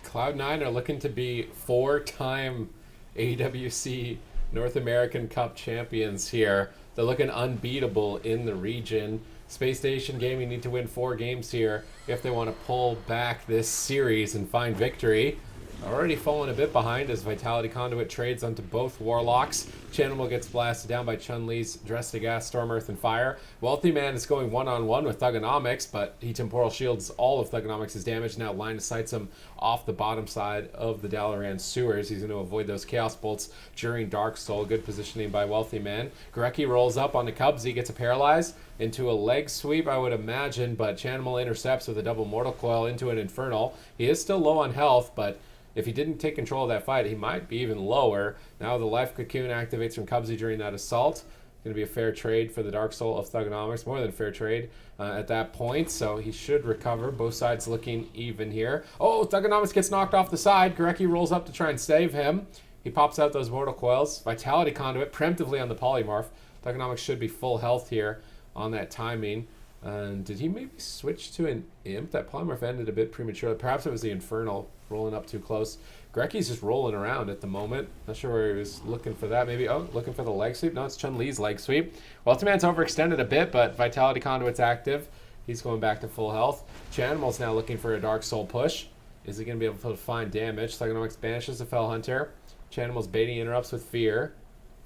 Cloud9 are looking to be 4-time AWC North American Cup champions here. They're looking unbeatable in the region. Spacestation Gaming need to win 4 games here if they want to pull back this series and find victory. Already falling a bit behind as Vitality Conduit trades onto both Warlocks. Chanimal gets blasted down by Chun-Li's Strategizing, Storm, Earth, and Fire. Wealthy Man is going one-on-one with Thugonomics, but he temporal shields all of Thugonomics' damage. Now line of sights him off the bottom side of the Dalaran Sewers. He's going to avoid those Chaos Bolts during Dark Soul. Good positioning by Wealthy Man. Gorecki rolls up on the Cubsy, gets a Paralyze into a leg sweep, I would imagine, but Chanimal intercepts with a double Mortal Coil into an Infernal. He is still low on health, but if he didn't take control of that fight, he might be even lower. Now the Life Cocoon activates from Cubsy during that assault. Going to be a fair trade for the Dark Soul of Thugonomics, more than a fair trade at that point. So he should recover. Both sides looking even here. Oh, Thugonomics gets knocked off the side. Gorecki rolls up to try and save him. He pops out those Mortal Coils. Vitality Conduit preemptively on the Polymorph. Thugonomics should be full health here on that timing. Did he maybe switch to an Imp? That Polymorph ended a bit prematurely. Perhaps it was the Infernal rolling up too close. Gorecki's just rolling around at the moment. Not sure where he was looking for that. Maybe, looking for the leg sweep. No, it's Chun-Li's leg sweep. Wealthy Man's overextended a bit, but Vitality Conduit's active. He's going back to full health. Chanimal's now looking for a Dark Soul push. Is he going to be able to find damage? Thugonomics banishes the Fell Hunter. Chanimal's baiting interrupts with Fear.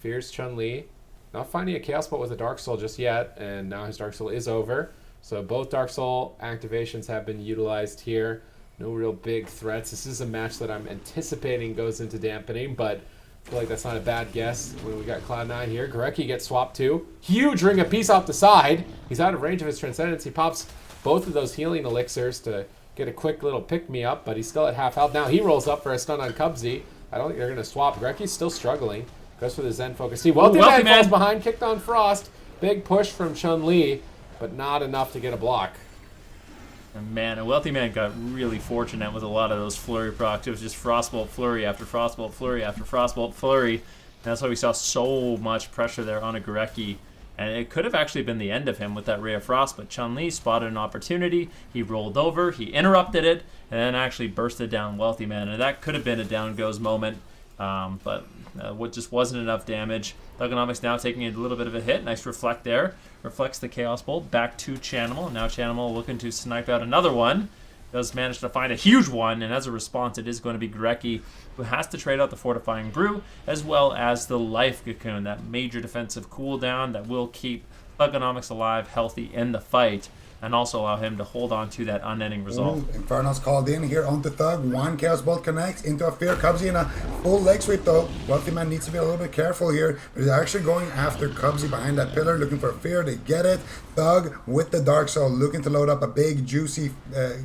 Fears Chun-Li. Not finding a Chaos Bolt with a Dark Soul just yet, and now his Dark Soul is over. So both Dark Soul activations have been utilized here. No real big threats. This is a match that I'm anticipating goes into Dampening, but I feel like that's not a bad guess when we got Cloud9 here. Gorecki gets swapped too. Huge Ring of Peace off the side. He's out of range of his Transcendence. He pops both of those healing elixirs to get a quick little pick-me-up, but he's still at half health. Now he rolls up for a stun on Cubsy. I don't think they're going to swap. Gorecki's still struggling. Goes for the Zen focus. Wealthy Man falls behind, kicked on Frost. Big push from Chun-Li, but not enough to get a block. And man, a Wealthy Man got really fortunate with a lot of those flurry procs. It was just Frostbolt Flurry after Frostbolt Flurry after Frostbolt Flurry. And that's why we saw so much pressure there on a Gorecki. And it could have actually been the end of him with that Ray of Frost, but Chun-Li spotted an opportunity. He rolled over, he interrupted it, and then actually bursted down Wealthy Man. And that could have been a down goes moment But what just wasn't enough damage. Thugonomics now taking a little bit of a hit. Nice reflect there. Reflects the Chaos Bolt back to Chanimal. Now Chanimal looking to snipe out another one. Does manage to find a huge one, and as a response, it is going to be Gorecki, who has to trade out the Fortifying Brew, as well as the Life Cocoon, that major defensive cooldown that will keep Thugonomics alive, healthy in the fight, and also allow him to hold on to that unending resolve. Inferno's called in here onto Thug. One Chaos Bolt connects into a Fear. Cubsy in a full leg sweep though. Wealthy Man needs to be a little bit careful here. But he's actually going after Cubsy behind that pillar, looking for a Fear. They get it. Thug with the Dark Soul, looking to load up a big, juicy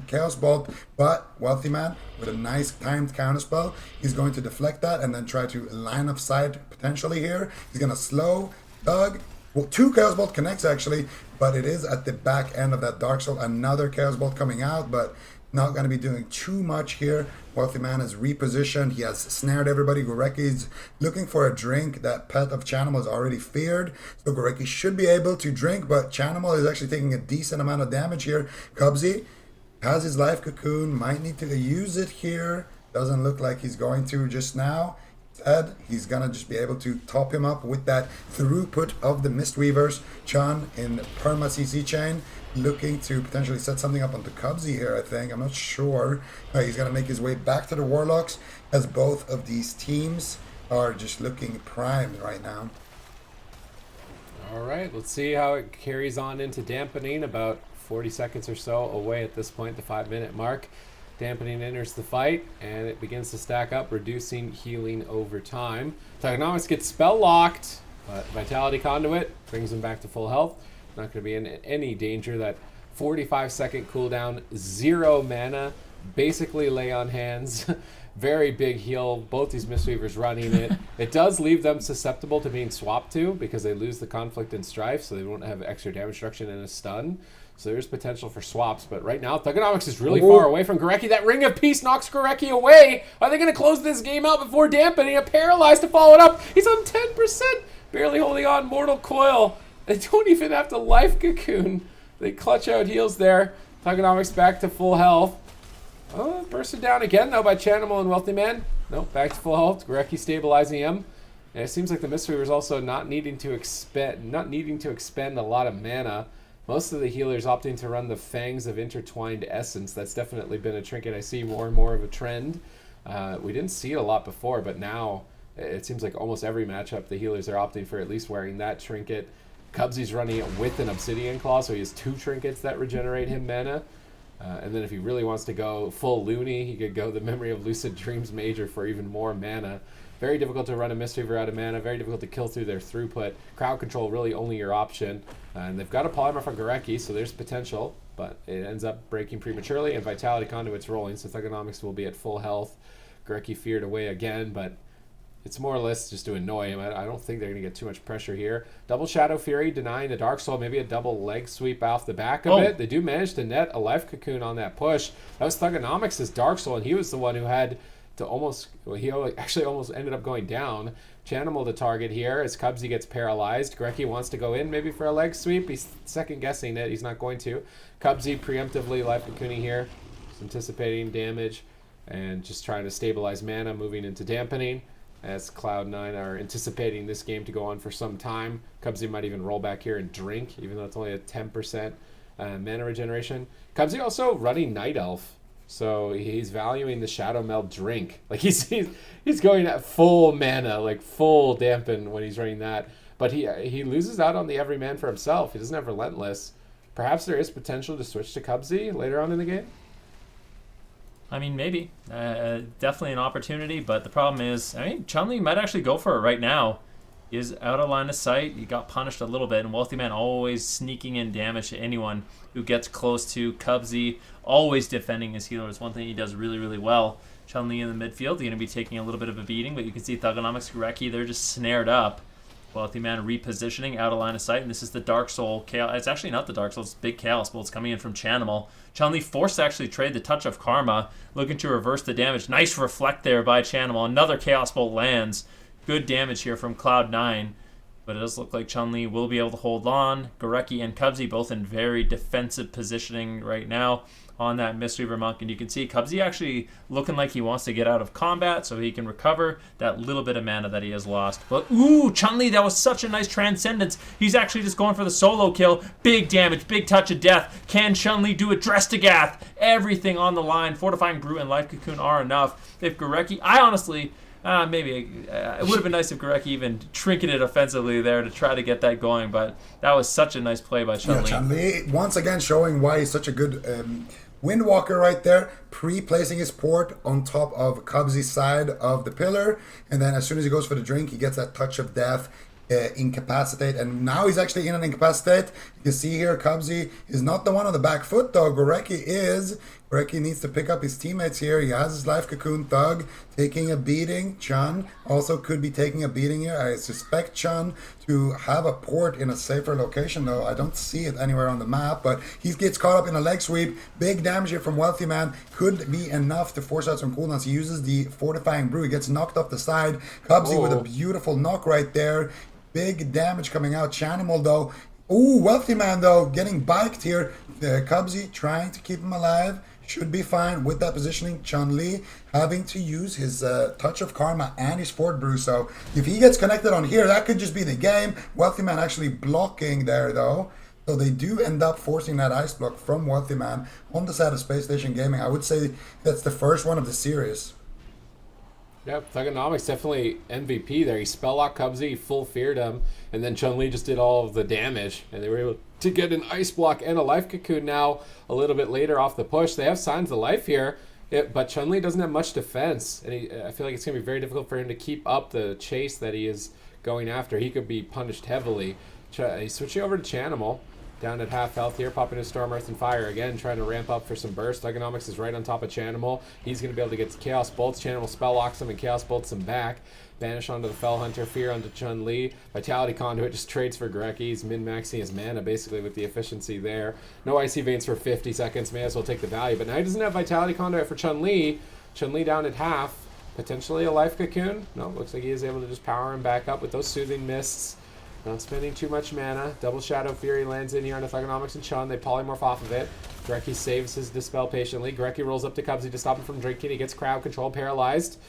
Chaos Bolt. But Wealthy Man, with a nice timed counterspell, he's going to deflect that and then try to line of sight potentially here. He's going to slow Thug. Well, 2 Chaos Bolt connects actually, but it is at the back end of that Dark Soul. Another Chaos Bolt coming out, but not going to be doing too much here. Wealthy Man is repositioned. He has snared everybody. Gorecki's looking for a drink. That pet of Chanimal is already feared, so Gorecki should be able to drink, but Chanimal is actually taking a decent amount of damage here. Cubsy has his Life Cocoon. Might need to use it here. Doesn't look like he's going to just now. Instead, he's gonna just be able to top him up with that throughput of the Mistweavers. Chun in perma CC chain, looking to potentially set something up onto Cubsy here, I think. I'm not sure. He's gonna make his way back to the Warlocks, as both of these teams are just looking primed right now. All right, let's see how it carries on into Dampening. About 40 seconds or so away at this point, the 5-minute mark. Dampening enters the fight, and it begins to stack up, reducing healing over time. Thugonomics gets spell locked, but Vitality Conduit brings him back to full health. Not going to be in any danger. That 45-second cooldown, 0 mana, basically lay on hands. Very big heal. Both these Mistweavers running it. It does leave them susceptible to being swapped to, because they lose the Conflict and Strife, so they won't have extra damage reduction and a stun. So there's potential for swaps, but right now Thugonomics is really far away from Gorecki. That Ring of Peace knocks Gorecki away. Are they going to close this game out before Dampening? A Paralyzed to follow it up. He's on 10%, barely holding on. Mortal Coil. They don't even have to Life Cocoon. They clutch out heals there. Thugonomics back to full health. Oh, bursted down again though by Chanimal and Wealthy Man. Nope, back to full health. Gorecki stabilizing him. And it seems like the Mistweaver is also not needing to expend a lot of mana. Most of the healers opting to run the Fangs of Intertwined Essence. That's definitely been a trinket I see more and more of a trend. We didn't see it a lot before, but now it seems like almost every matchup the healers are opting for at least wearing that trinket. Cubsy's running it with an Obsidian Claw, so he has 2 trinkets that regenerate him mana. And then if he really wants to go full loony, he could go the Memory of Lucid Dreams Major for even more mana. Very difficult to run a Mistweaver out of mana, very difficult to kill through their throughput. Crowd control really only your option. And they've got a polymorph on Gorecki, so there's potential, but it ends up breaking prematurely, and Vitality Conduit's rolling, so Thugonomics will be at full health. Gorecki feared away again, but it's more or less just to annoy him. I don't think they're going to get too much pressure here. Double Shadow Fury denying the Dark Soul, maybe a double leg sweep off the back of it. They do manage to net a Life Cocoon on that push. That was Thugonomics' Dark Soul, and he was the one who had to he actually almost ended up going down. Chanimal the target here as Cubsy gets paralyzed. Gorecki wants to go in maybe for a leg sweep. He's second guessing it. He's not going to. Cubsy preemptively Life Cocooning here. Just anticipating damage and just trying to stabilize mana, moving into Dampening as Cloud9 are anticipating this game to go on for some time. Cubsy might even roll back here and drink, even though it's only a 10% mana regeneration. Cubsy also running Night Elf. So he's valuing the Shadow Meld drink. Like he's going at full mana, like full dampen when he's running that. But he loses out on the everyman for himself. He doesn't have Relentless. Perhaps there is potential to switch to Cubsy later on in the game. I mean, maybe. Definitely an opportunity, but the problem is, I mean, Chun-Li might actually go for it right now. He is out of line of sight. He got punished a little bit, and Wealthy Man always sneaking in damage to anyone who gets close to Cubsy, always defending his healers. One thing he does really, really well. Chun-Li in the midfield, going to be taking a little bit of a beating, but you can see Thugonomics, Gorecki, they're just snared up. Wealthy Man repositioning out of line of sight, and this is the Dark Soul Chaos. It's actually not the Dark Soul, it's big Chaos Bolts coming in from Chanimal. Chun-Li forced to actually trade the Touch of Karma, looking to reverse the damage. Nice reflect there by Chanimal. Another Chaos Bolt lands. Good damage here from Cloud9, but it does look like Chun-Li will be able to hold on. Gorecki and Cubsy both in very defensive positioning right now. on that Mistweaver Monk, and you can see Cubsy actually looking like he wants to get out of combat so he can recover that little bit of mana that he has lost. But ooh, Chun-Li, that was such a nice transcendence. He's actually just going for the solo kill. Big damage, big touch of death. Can Chun-Li do it? Drestagath, everything on the line. Fortifying Brew and Life Cocoon are enough. If Gorecki, I honestly, it would have been nice if Gorecki even trinketed offensively there to try to get that going, but that was such a nice play by Chun-Li. Yeah, Chun-Li, once again showing why he's such a good Windwalker right there, pre-placing his port on top of Cubsy's side of the pillar, and then as soon as he goes for the drink, he gets that touch of death, incapacitate, and now he's actually in an incapacitate. You can see here Cubsy is not the one on the back foot though. Gorecki is. Gorecki needs to pick up his teammates here. He has his Life Cocoon Thug taking a beating. Chun also could be taking a beating here. I suspect Chun to have a port in a safer location though. I don't see it anywhere on the map, but he gets caught up in a leg sweep. Big damage here from Wealthy Man. Could be enough to force out some cooldowns. He uses the Fortifying Brew. He gets knocked off the side. Cubsy with a beautiful knock right there. Big damage coming out. Chanimal though. Ooh, Wealthy Man though getting biked here. Cubsy trying to keep him alive. Should be fine with that positioning. Chun-Li having to use his Touch of Karma and his Fort Brew. So if he gets connected on here, that could just be the game. Wealthy Man actually blocking there though. So they do end up forcing that ice block from Wealthy Man on the side of Space Station Gaming. I would say that's the first one of the series. Yep, Thugonomics definitely MVP there. He spell-locked Cubsy, full feared him, and then Chun-Li just did all of the damage, and they were able to get an ice block and a life cocoon now a little bit later off the push. They have signs of life here, but Chun-Li doesn't have much defense, and I feel like it's going to be very difficult for him to keep up the chase that he is going after. He could be punished heavily. He's switching over to Chanimal. Down at half health here, popping his Storm, Earth, and Fire again, trying to ramp up for some burst. Thugonomics is right on top of Chanimal. He's going to be able to get Chaos Bolts. Chanimal spell locks him and Chaos Bolts him back. Banish onto the Fell Hunter, Fear onto Chun-Li. Vitality Conduit just trades for Gorecki. He's min-maxing his mana basically with the efficiency there. No Icy Veins for 50 seconds. May as well take the value. But now he doesn't have Vitality Conduit for Chun-Li. Chun-Li down at half. Potentially a Life Cocoon. No, looks like he is able to just power him back up with those Soothing Mists. Not spending too much mana. Double Shadow Fury lands in here on the Thugonomics and Chun. They polymorph off of it. Gorecki saves his Dispel patiently. Gorecki rolls up to Cubsy to stop him from drinking. He gets crowd control paralyzed.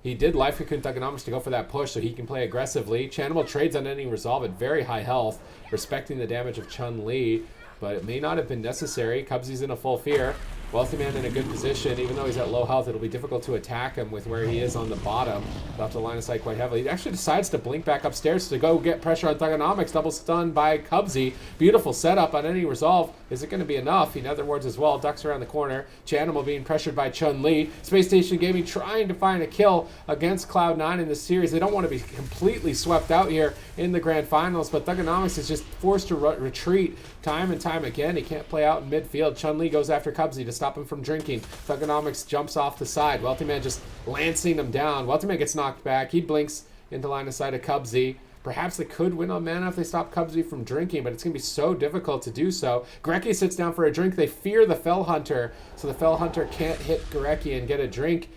He did Life Cocoon Thugonomics to go for that push so he can play aggressively. Chanimal trades on ending resolve at very high health, respecting the damage of Chun-Li, but it may not have been necessary. Cubsy's in a full fear. Wealthy Man in a good position. Even though he's at low health, it'll be difficult to attack him with where he is on the bottom. He'll have to line of sight quite heavily. He actually decides to blink back upstairs to go get pressure on Thugonomics. Double stun by Cubsy. Beautiful setup on any resolve. Is it going to be enough? In other words as well, ducks around the corner. Chanimal being pressured by Chun-Li. Space Station Gaming trying to find a kill against Cloud9 in this series. They don't want to be completely swept out here in the grand finals, but Thugonomics is just forced to retreat time and time again. He can't play out in midfield. Chun-Li goes after Cubsy to stop him from drinking. Thugonomics jumps off the side. Wealthy Man just lancing him down. Wealthy Man gets knocked back. He blinks into line of sight of Cubsy. Perhaps they could win on mana if they stop Cubsy from drinking, but it's going to be so difficult to do so. Gorecki sits down for a drink. They fear the Fell Hunter, so the Fell Hunter can't hit Gorecki and get a drink.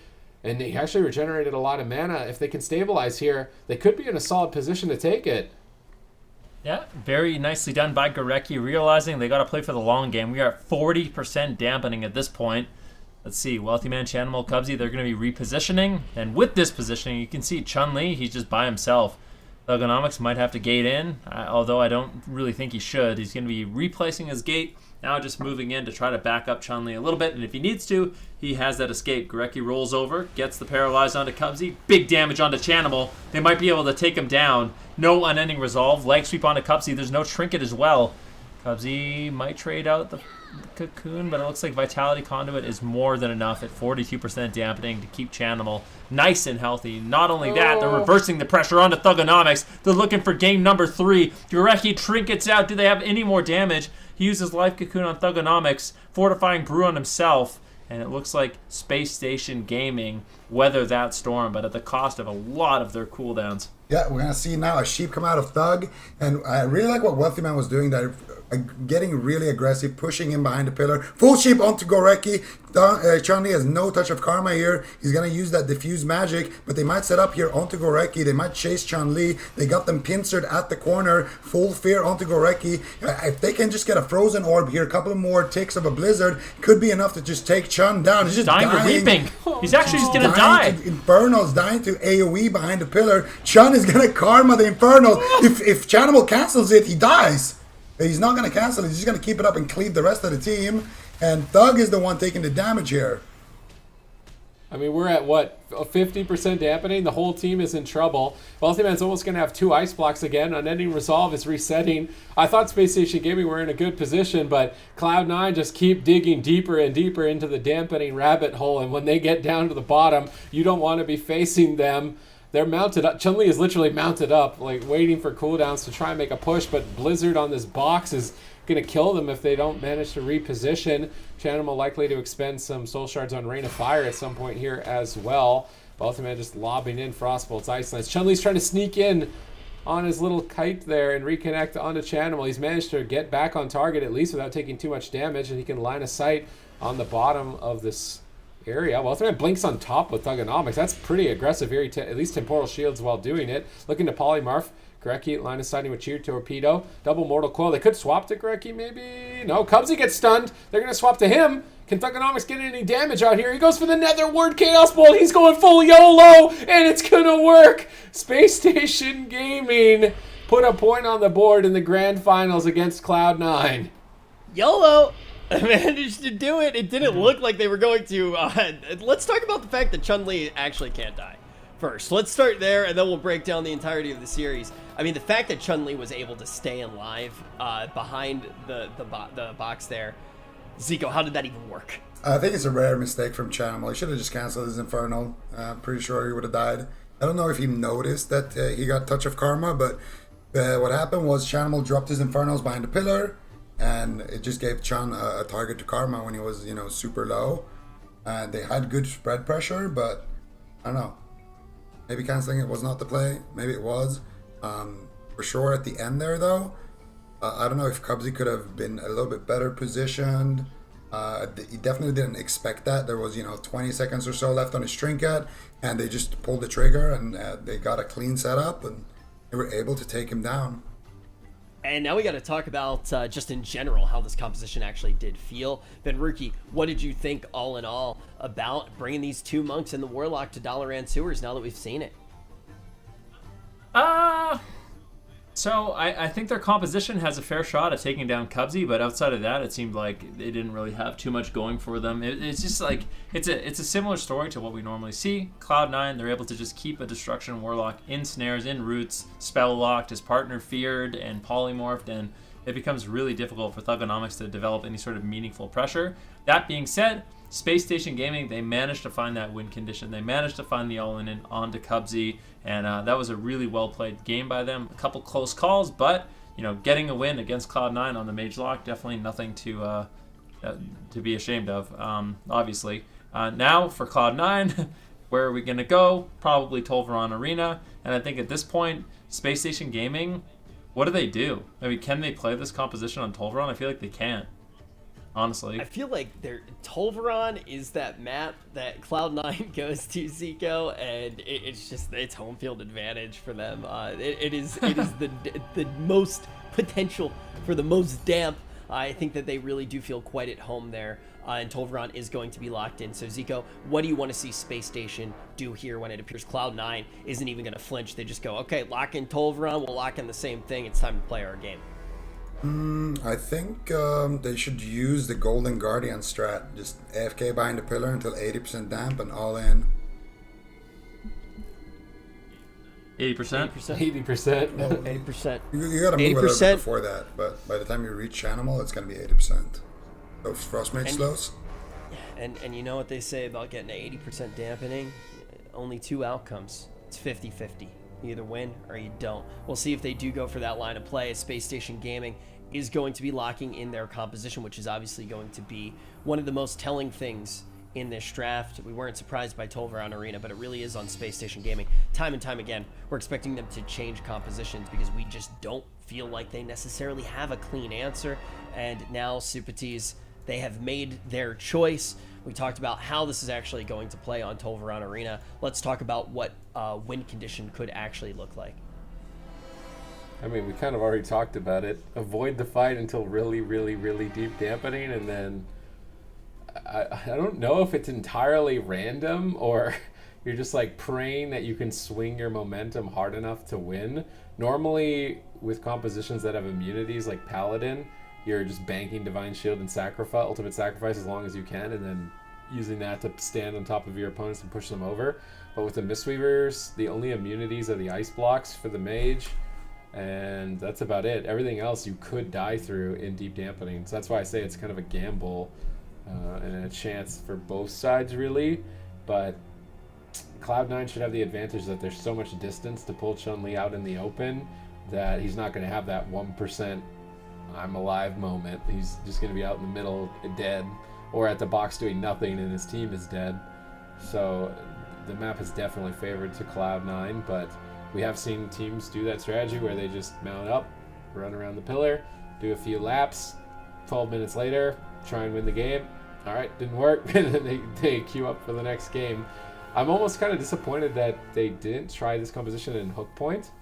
And he actually regenerated a lot of mana. If they can stabilize here, they could be in a solid position to take it. Yeah, very nicely done by Gorecki, realizing they got to play for the long game. We are at 40% dampening at this point. Let's see, Wealthy Man, Chanimal, Cubsy, they're going to be repositioning. And with this positioning, you can see Chun-Li, he's just by himself. Thugonomics might have to gate in, although I don't really think he should. He's going to be replacing his gate, now just moving in to try to back up Chun-Li a little bit. And if he needs to, he has that escape. Gorecki rolls over, gets the paralyzed onto Cubsy. Big damage onto Chanimal. They might be able to take him down. No unending resolve. Leg sweep onto Cubsy. There's no trinket as well. Cubsy might trade out the cocoon, but it looks like Vitality Conduit is more than enough at 42% dampening to keep Chanimal nice and healthy. Not only that, they're reversing the pressure onto Thugonomics. They're looking for game number 3. Gorecki trinkets out. Do they have any more damage? He uses Life Cocoon on Thugonomics, Fortifying Brew on himself, and it looks like Space Station Gaming weather that storm, but at the cost of a lot of their cooldowns. Yeah, we're going to see now a sheep come out of Thug, and I really like what Wealthy Man was doing there. getting really aggressive, pushing him behind the pillar. Full sheep onto Goreki. Chun-Li has no touch of karma here. He's going to use that diffuse magic, but they might set up here onto Goreki. They might chase Chun-Li. They got them pincered at the corner. Full fear onto Goreki. If they can just get a frozen orb here, a couple of more ticks of a blizzard, could be enough to just take Chun down. He's just dying to weeping. He's actually just going to die. Infernal's dying to AoE behind the pillar. Chun is going to karma the Infernal. If Chanimal cancels it, he dies. He's not going to cancel it. He's just going to keep it up and cleave the rest of the team. And Thug is the one taking the damage here. I mean, we're at, what, a 50% dampening? The whole team is in trouble. Ultimate's almost going to have 2 ice blocks again. Unending Resolve is resetting. I thought Spacestation Gaming were in a good position, but Cloud9 just keep digging deeper and deeper into the dampening rabbit hole. And when they get down to the bottom, you don't want to be facing them. They're mounted up. Chun-Li is literally mounted up, like waiting for cooldowns to try and make a push, but Blizzard on this box is going to kill them if they don't manage to reposition. Chanimal likely to expend some soul shards on Rain of Fire at some point here as well. Ultimate just lobbing in Frostbolt's Ice Lance. Chun-Li's trying to sneak in on his little kite there and reconnect onto Chanimal. He's managed to get back on target at least without taking too much damage, and he can line of sight on the bottom of this area. Well, Ultimate blinks on top with Thugonomics. That's pretty aggressive here. At least temporal shields while doing it. Looking to polymorph. Greki line of sighting with Cheer Torpedo. Double Mortal Coil. They could swap to Greki maybe. No, Cubsy gets stunned. They're going to swap to him. Can Thugonomics get any damage out here? He goes for the Nether Word Chaos Bolt. He's going full YOLO, and it's going to work. Space Station Gaming put a point on the board in the grand finals against Cloud9. YOLO managed to do it. It didn't look like they were going to. Let's talk about the fact that Chun-Li actually can't die first. Let's start there, and then we'll break down the entirety of the series. I mean, the fact that Chun-Li was able to stay alive behind the box there. Zico, how did that even work? I think it's a rare mistake from Chanimal. He should have just canceled his Infernal. Pretty sure he would have died. I don't know if he noticed that he got Touch of Karma, but what happened was Chanimal dropped his Infernals behind the pillar, and it just gave Chun a target to Karma when he was, super low. And they had good spread pressure, but I don't know. Maybe canceling it was not the play. Maybe it was. For sure at the end there, though, I don't know if Cubsy could have been a little bit better positioned. He definitely didn't expect that. There was, 20 seconds or so left on his trinket, and they just pulled the trigger, and they got a clean setup, and they were able to take him down. And now we got to talk about just in general how this composition actually did feel. Ben Rookie, what did you think all in all about bringing these 2 monks and the warlock to Dalaran Sewers now that we've seen it? So I think their composition has a fair shot at taking down Cubsy, but outside of that, it seemed like they didn't really have too much going for them. It's just like it's a similar story to what we normally see. Cloud9, they're able to just keep a Destruction Warlock in snares, in roots, spell locked, his partner feared and polymorphed, and it becomes really difficult for Thugonomics to develop any sort of meaningful pressure. That being said, Space Station Gaming, they managed to find that win condition. They managed to find the all-in onto Cubsy, and that was a really well-played game by them. A couple close calls, but getting a win against Cloud9 on the Mage Lock, definitely nothing to be ashamed of, obviously. Now, for Cloud9, where are we going to go? Probably Tolvaron Arena, and I think at this point, Space Station Gaming, what do they do? I mean, can they play this composition on Tolvaron? I feel like they can't. Honestly, I feel like Tolvaron is that map that Cloud9 goes to, Zico, and it's home field advantage for them. It is the most potential for the most damp. I think that they really do feel quite at home there, and Tolvaron is going to be locked in. So Zico, what do you want to see Space Station do here when it appears Cloud9 isn't even going to flinch? They just go, okay, lock in Tolvaron, we'll lock in the same thing. It's time to play our game. I think they should use the Golden Guardian strat. Just AFK behind the pillar until 80% damp and all in. 80%? 80%. No, 80%. You gotta move a little bit before that, but by the time you reach Chanimal, it's gonna be 80%. So Frostmage slows. And you know what they say about getting to 80% dampening? Only 2 outcomes. It's 50-50. You either win or you don't. We'll see if they do go for that line of play. Space Station Gaming is going to be locking in their composition, which is obviously going to be one of the most telling things in this draft. We weren't surprised by Tolvaron Arena, but it really is on Space Station Gaming. Time and time again, we're expecting them to change compositions because we just don't feel like they necessarily have a clean answer. And now Supatis, they have made their choice. We talked about how this is actually going to play on Tolvaron Arena. Let's talk about what win condition could actually look like. I mean, we kind of already talked about it. Avoid the fight until really, really, really deep dampening, and then I don't know if it's entirely random or you're just like praying that you can swing your momentum hard enough to win. Normally, with compositions that have immunities like Paladin, you're just banking Divine Shield and Sacrifice, Ultimate Sacrifice as long as you can, and then using that to stand on top of your opponents and push them over. But with the Mistweavers, the only immunities are the Ice Blocks for the Mage, and that's about it. Everything else you could die through in deep dampening. So that's why I say it's kind of a gamble and a chance for both sides, really. But Cloud9 should have the advantage that there's so much distance to pull Chun-Li out in the open that he's not going to have that 1% I'm alive moment. He's just going to be out in the middle dead, or at the box doing nothing and his team is dead. So the map is definitely favored to Cloud9, but we have seen teams do that strategy where they just mount up, run around the pillar, do a few laps, 12 minutes later, try and win the game. All right, didn't work, and then they queue up for the next game. I'm almost kind of disappointed that they didn't try this composition in Hook Point.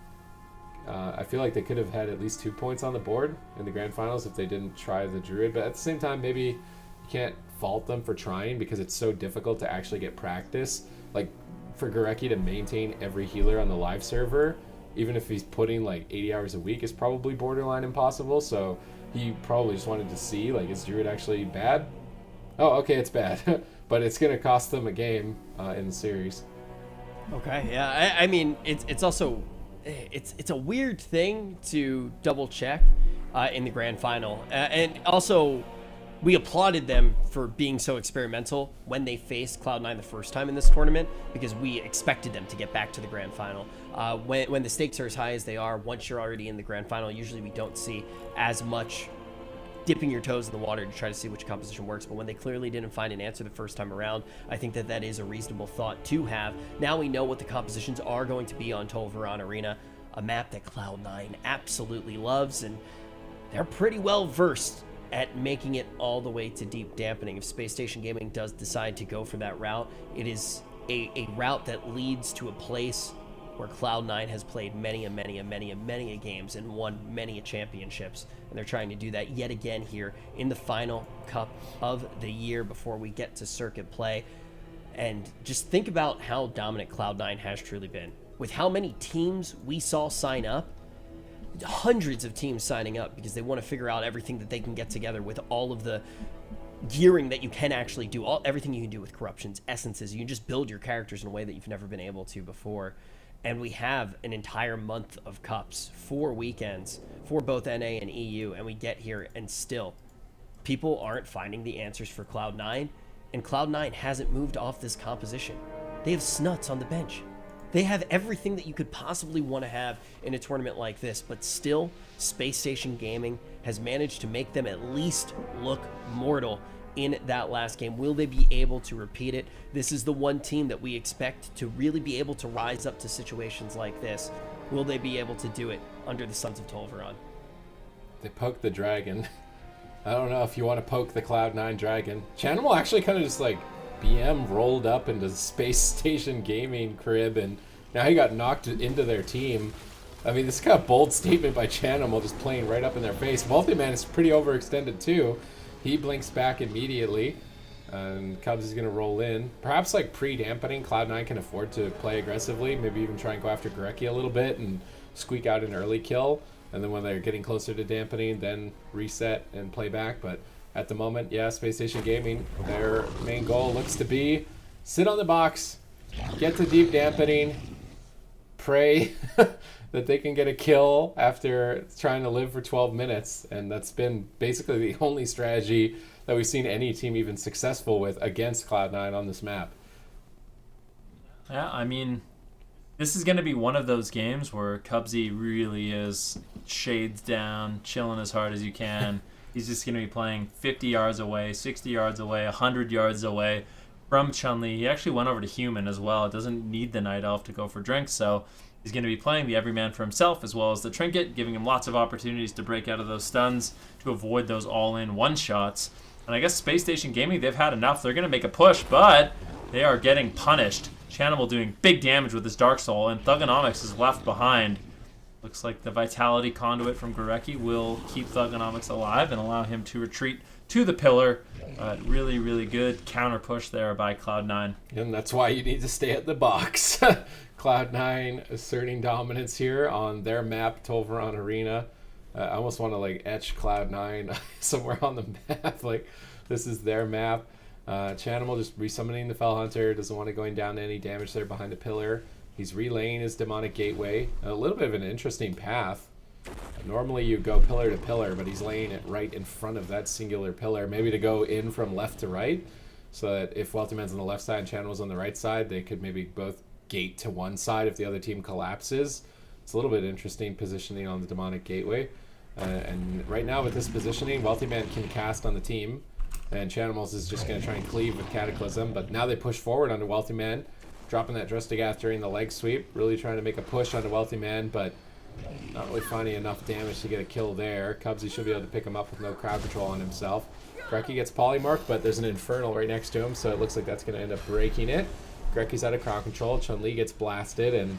I feel like they could have had at least 2 points on the board in the grand finals if they didn't try the Druid, but at the same time, maybe you can't fault them for trying because it's so difficult to actually get practice. Like, for Gorecki to maintain every healer on the live server, even if he's putting like 80 hours a week, is probably borderline impossible. So he probably just wanted to see, like, is Druid actually bad? Oh, okay, it's bad. But it's going to cost them a game in the series. Okay, yeah. I mean, it's also... It's a weird thing to double check in the grand final. And also, we applauded them for being so experimental when they faced Cloud9 the first time in this tournament, because we expected them to get back to the grand final. When the stakes are as high as they are, once you're already in the grand final, usually we don't see as much dipping your toes in the water to try to see which composition works. But when they clearly didn't find an answer the first time around, I think that is a reasonable thought to have. Now we know what the compositions are going to be on Tolvaron Arena, a map that Cloud9 absolutely loves, and they're pretty well versed at making it all the way to deep dampening. If Space Station Gaming does decide to go for that route, it is a route that leads to a place where Cloud9 has played many a games and won many a championships. And they're trying to do that yet again here in the final cup of the year before we get to circuit play. And just think about how dominant Cloud9 has truly been. With how many teams we saw sign up, hundreds of teams signing up because they want to figure out everything that they can get together with all of the gearing that you can actually do, everything you can do with corruptions, essences. You can just build your characters in a way that you've never been able to before. And we have an entire month of cups, 4 weekends for both NA and EU, and we get here and still people aren't finding the answers for Cloud9, and Cloud9 hasn't moved off this composition. They have Snuts on the bench. They have everything that you could possibly want to have in a tournament like this, but still, Space Station Gaming has managed to make them at least look mortal in that last game. Will they be able to repeat it? This is the one team that we expect to really be able to rise up to situations like this. Will they be able to do it under the Sons of Tolvaron? They poked the dragon. I don't know if you want to poke the Cloud9 dragon. Chanimal actually kind of just like BM rolled up into Space Station Gaming crib, and now he got knocked into their team. I mean, this kind of bold statement by Chanimal, just playing right up in their face. Multiman is pretty overextended too. He blinks back immediately, and Cubs is going to roll in. Perhaps like pre-dampening, Cloud9 can afford to play aggressively, maybe even try and go after Gorecki a little bit and squeak out an early kill. And then when they're getting closer to dampening, then reset and play back. But at the moment, yeah, Space Station Gaming, their main goal looks to be sit on the box, get to deep dampening, pray that they can get a kill after trying to live for 12 minutes. And that's been basically the only strategy that we've seen any team even successful with against Cloud9 on this map. Yeah, I mean, this is going to be one of those games where Cubsy really is shades down, chilling as hard as you can. He's just going to be playing 50 yards away, 60 yards away, 100 yards away, from Chun-Li. He actually went over to human as well. It doesn't need the Night Elf to go for drinks, so he's going to be playing the Everyman for himself as well as the Trinket, giving him lots of opportunities to break out of those stuns to avoid those all-in one-shots. And I guess Space Station Gaming, they've had enough. They're going to make a push, but they are getting punished. Chanimal doing big damage with his Dark Soul, and Thugonomics is left behind. Looks like the Vitality Conduit from Gorecki will keep Thugonomics alive and allow him to retreat to the pillar. Really, really good counter push there by Cloud9. And that's why you need to stay at the box. Cloud9 asserting dominance here on their map, Tolvaron Arena. I almost want to like etch Cloud9 somewhere on the map. Like, this is their map. Chanimal just resummoning the Fell Hunter. Doesn't want to going down to any damage there behind the pillar. He's relaying his Demonic Gateway. A little bit of an interesting path. Normally you go pillar to pillar, but he's laying it right in front of that singular pillar. Maybe to go in from left to right, so that if Wealthy Man's on the left side and Chanimal's on the right side, they could maybe both gate to one side if the other team collapses. It's a little bit interesting positioning on the Demonic Gateway. And right now with this positioning, Wealthy Man can cast on the team, and Chanimals is just going to try and cleave with Cataclysm. But now they push forward onto Wealthy Man, dropping that Drustigath during the leg sweep, really trying to make a push onto Wealthy Man, but not really finding enough damage to get a kill there. Cubsy should be able to pick him up with no crowd control on himself. Gorecki gets polymorphed, but there's an Infernal right next to him, so it looks like that's going to end up breaking it. Gorecki's out of crowd control, Chun-Li gets blasted, and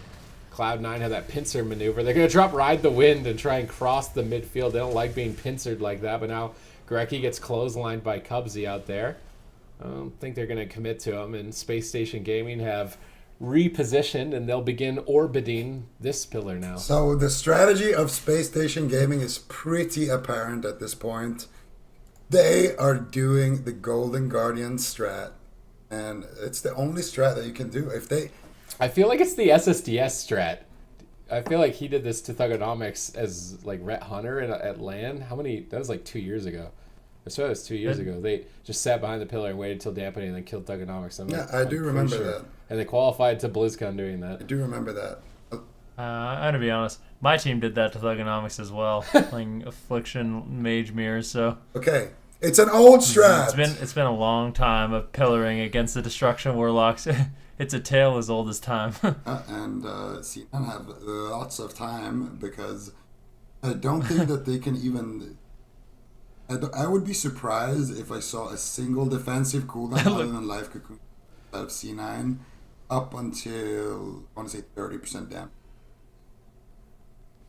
Cloud9 have that pincer maneuver. They're going to drop Ride the Wind and try and cross the midfield. They don't like being pincered like that, but now Gorecki gets clotheslined by Cubsy out there. I don't think they're going to commit to him, and Space Station Gaming have repositioned, and they'll begin orbiting this pillar now. So the strategy of Space Station Gaming is pretty apparent at this point. They are doing the Golden Guardian strat, and it's the only strat that you can do. I feel like it's the SSDS strat. I feel like he did this to Thugonomics as like Rhett Hunter at LAN. That was like 2 years ago. I swear it was 2 years ago. They just sat behind the pillar and waited till Dampening and then killed Thugonomics. I do remember that. And they qualified to BlizzCon doing that. I do remember that. I'm gonna be honest. My team did that to Thugonomics as well, playing Affliction Mage Mirrors. So okay, it's an old strat. It's been a long time of pillaring against the Destruction Warlocks. It's a tale as old as time. And C9 have lots of time, because I don't think that they can even. I would be surprised if I saw a single defensive cooldown other than Life Cocoon out of C9 up until, I want to say, 30% damage.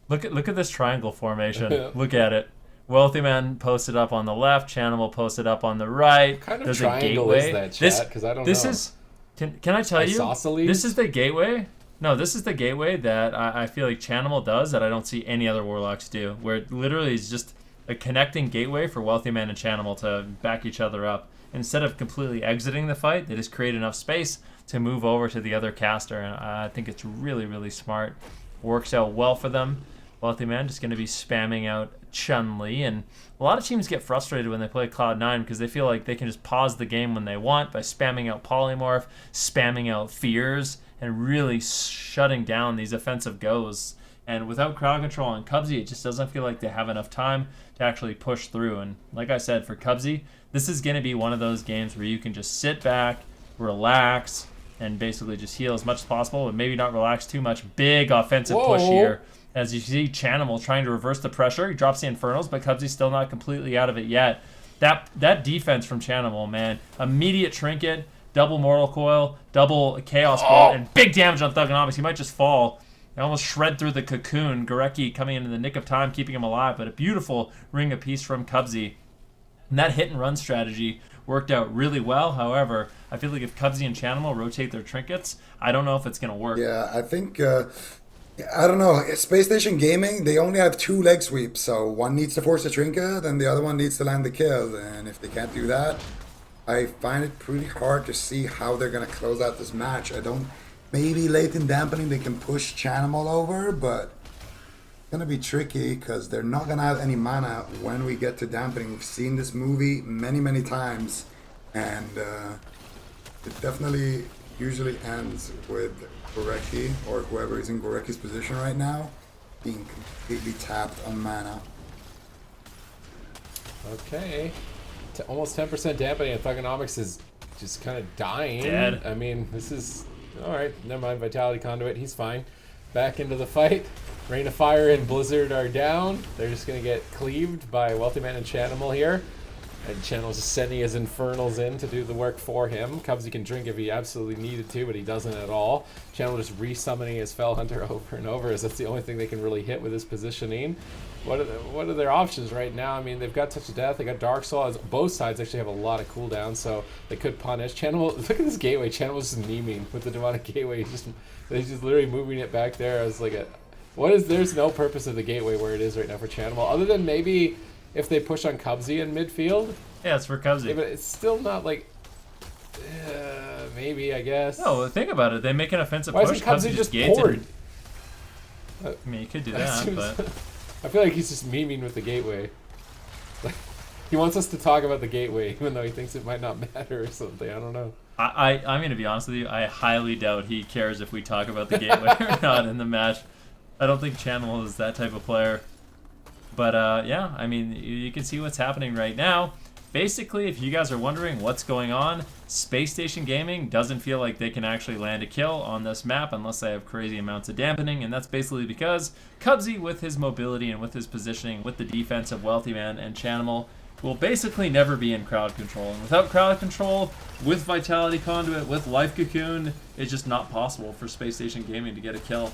Look at this triangle formation. Look at it. Wealthy Man posted up on the left. Chanimal posted up on the right. What kind of There's triangle a gateway. is that, chat? Because I don't know. This is. Can I tell you? Isosceles? This is the gateway. No, this is the gateway that I feel like Chanimal does that I don't see any other Warlocks do. Where it literally is just a connecting gateway for Wealthy Man and Chanimal to back each other up. Instead of completely exiting the fight, they just create enough space to move over to the other caster. And I think it's really, really smart. Works out well for them. Wealthy Man just going to be spamming out Chun-Li, and a lot of teams get frustrated when they play Cloud9 because they feel like they can just pause the game when they want by spamming out Polymorph, spamming out Fears, and really shutting down these offensive goes. And without crowd control on Cubsy, it just doesn't feel like they have enough time to actually push through. And like I said, for Cubsy, this is going to be one of those games where you can just sit back, relax, and basically just heal as much as possible, but maybe not relax too much. Big offensive push here. As you see, Chanimal trying to reverse the pressure. He drops the Infernals, but Cubsy's still not completely out of it yet. That defense from Chanimal, man. Immediate Trinket, double Mortal Coil, double Chaos Bolt, and big damage on Thugonomics. He might just fall. They almost shred through the cocoon. Gorecki coming in the nick of time, keeping him alive, but a beautiful Ring of Peace from Cubsy. And that hit and run strategy worked out really well. However, I feel like if Cubsy and Chanimal rotate their trinkets, I don't know if it's going to work. Yeah, I think... I don't know. Space Station Gaming, they only have 2 leg sweeps, so one needs to force a trinket and the other one needs to land the kill. And if they can't do that, I find it pretty hard to see how they're going to close out this match. Maybe late in Dampening they can push Chanimal over, but it's going to be tricky because they're not going to have any mana when we get to Dampening. We've seen this movie many, many times, and it definitely usually ends with Gorecki, or whoever is in Gorecki's position right now, being completely tapped on mana. Okay. Almost 10% dampening, and Thugonomics is just kind of dying. Dead. I mean, this is... Alright, never mind. Vitality Conduit, he's fine. Back into the fight. Rain of Fire and Blizzard are down. They're just going to get cleaved by Wealthy Man and Chanimal here. And Channel's just sending his Infernals in to do the work for him. Cubsy can drink if he absolutely needed to, but he doesn't at all. Channel just re-summoning his Fell Hunter over and over, as that's the only thing they can really hit with his positioning. What are their options right now? I mean, they've got Touch of Death, they got Dark Soul. Both sides actually have a lot of cooldowns, so they could punish. Channel, look at this gateway. Channel was just memeing with the Demonic Gateway. He's just literally moving it back there as like a... There's no purpose of the gateway where it is right now for Chanimal, other than maybe if they push on Cubsy in midfield. Yeah, it's for Cubsy. Yeah, but it's still not like... maybe, I guess. No, think about it. They make an offensive Why push. isn't Cubsy just gates poured? I mean, you could do that, but... I feel like he's just memeing with the gateway. Like, he wants us to talk about the gateway, even though he thinks it might not matter or something. I don't know. I mean, to be honest with you, I highly doubt he cares if we talk about the gateway or not in the match. I don't think Channel is that type of player. But, yeah, I mean, you can see what's happening right now. Basically, if you guys are wondering what's going on, Space Station Gaming doesn't feel like they can actually land a kill on this map unless they have crazy amounts of dampening, and that's basically because Cubsy, with his mobility and with his positioning, with the defense of Wealthy Man and Chanimal, will basically never be in crowd control. And without crowd control, with Vitality Conduit, with Life Cocoon, it's just not possible for Space Station Gaming to get a kill.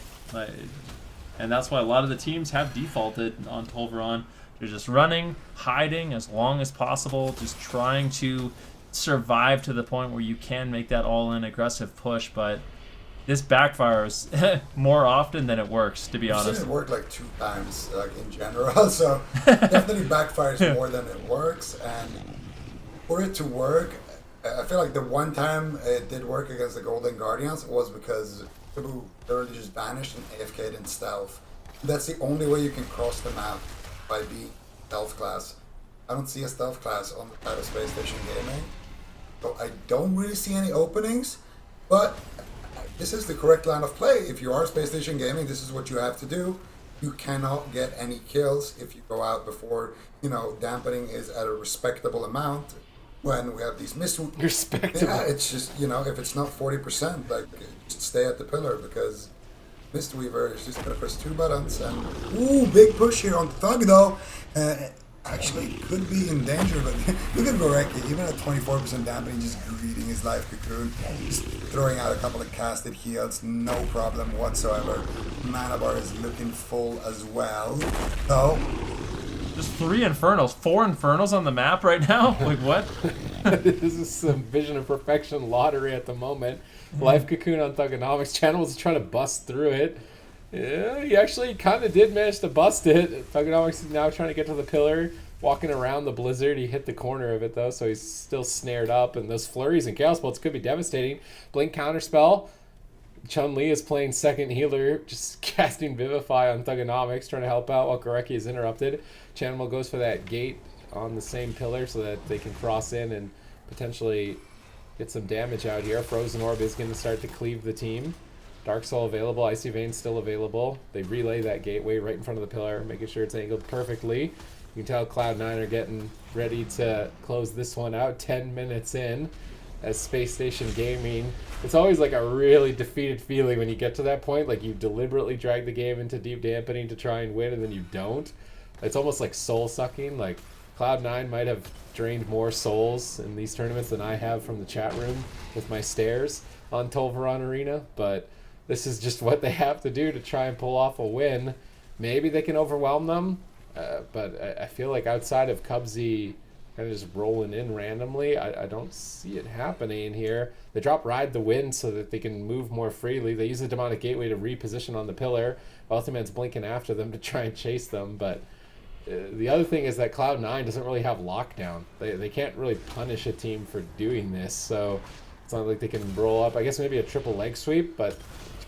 And that's why a lot of the teams have defaulted on Tolvaron. They're just running, hiding as long as possible, just trying to survive to the point where you can make that all-in aggressive push, but this backfires more often than it works, to be honest. I've seen it work like 2 times, like in general, so definitely backfires more than it works, and for it to work, I feel like the one time it did work against the Golden Guardians was because Tabu literally just vanished and AFK'd in stealth. That's the only way you can cross the map, by being stealth class. I don't see a stealth class on the side of Space Station Gaming, so I don't really see any openings, but this is the correct line of play. If you are Space Station Gaming, this is what you have to do. You cannot get any kills if you go out before, dampening is at a respectable amount. When we have these respectable. Yeah, it's just, if it's not 40%, like, just stay at the pillar, because Mistweaver is just going to press 2 buttons, and ooh, big push here on Thug, though. Actually, could be in danger, but look at Gorecki, even at 24% dampening, just greeting his Life Cocoon, just throwing out a couple of casted heals, no problem whatsoever. Mana bar is looking full as well, so... Just 3 Infernals, 4 Infernals on the map right now? Like, what? This is some Vision of Perfection lottery at the moment. Life Cocoon on Thugonomics. Channel was trying to bust through it. Yeah, he actually kind of did manage to bust it. Thugonomics is now trying to get to the pillar, walking around the Blizzard. He hit the corner of it, though, so he's still snared up, and those flurries and Chaos Bolts could be devastating. Blink Counterspell. Chun-Li is playing second healer, just casting Vivify on Thugonomics, trying to help out while Gorecki is interrupted. Chanimal goes for that gate on the same pillar so that they can cross in and potentially get some damage out here. Frozen Orb is going to start to cleave the team. Dark Soul available, Icy Vein still available. They relay that gateway right in front of the pillar, making sure it's angled perfectly. You can tell Cloud9 are getting ready to close this one out 10 minutes in. As Space Station Gaming, it's always like a really defeated feeling when you get to that point, like you deliberately drag the game into deep dampening to try and win, and then you don't. It's almost like soul sucking. Like Cloud9 might have drained more souls in these tournaments than I have from the chat room with my stares on Tolvaron Arena, but this is just what they have to do to try and pull off a win. Maybe they can overwhelm them, but I feel like outside of Cubsy kind of just rolling in randomly, I don't see it happening here. They drop Ride the Wind so that they can move more freely. They use the Demonic Gateway to reposition on the pillar. Wealthy Man's blinking after them to try and chase them, but the other thing is that Cloud9 doesn't really have lockdown. They can't really punish a team for doing this, so it's not like they can roll up. I guess maybe a triple leg sweep, but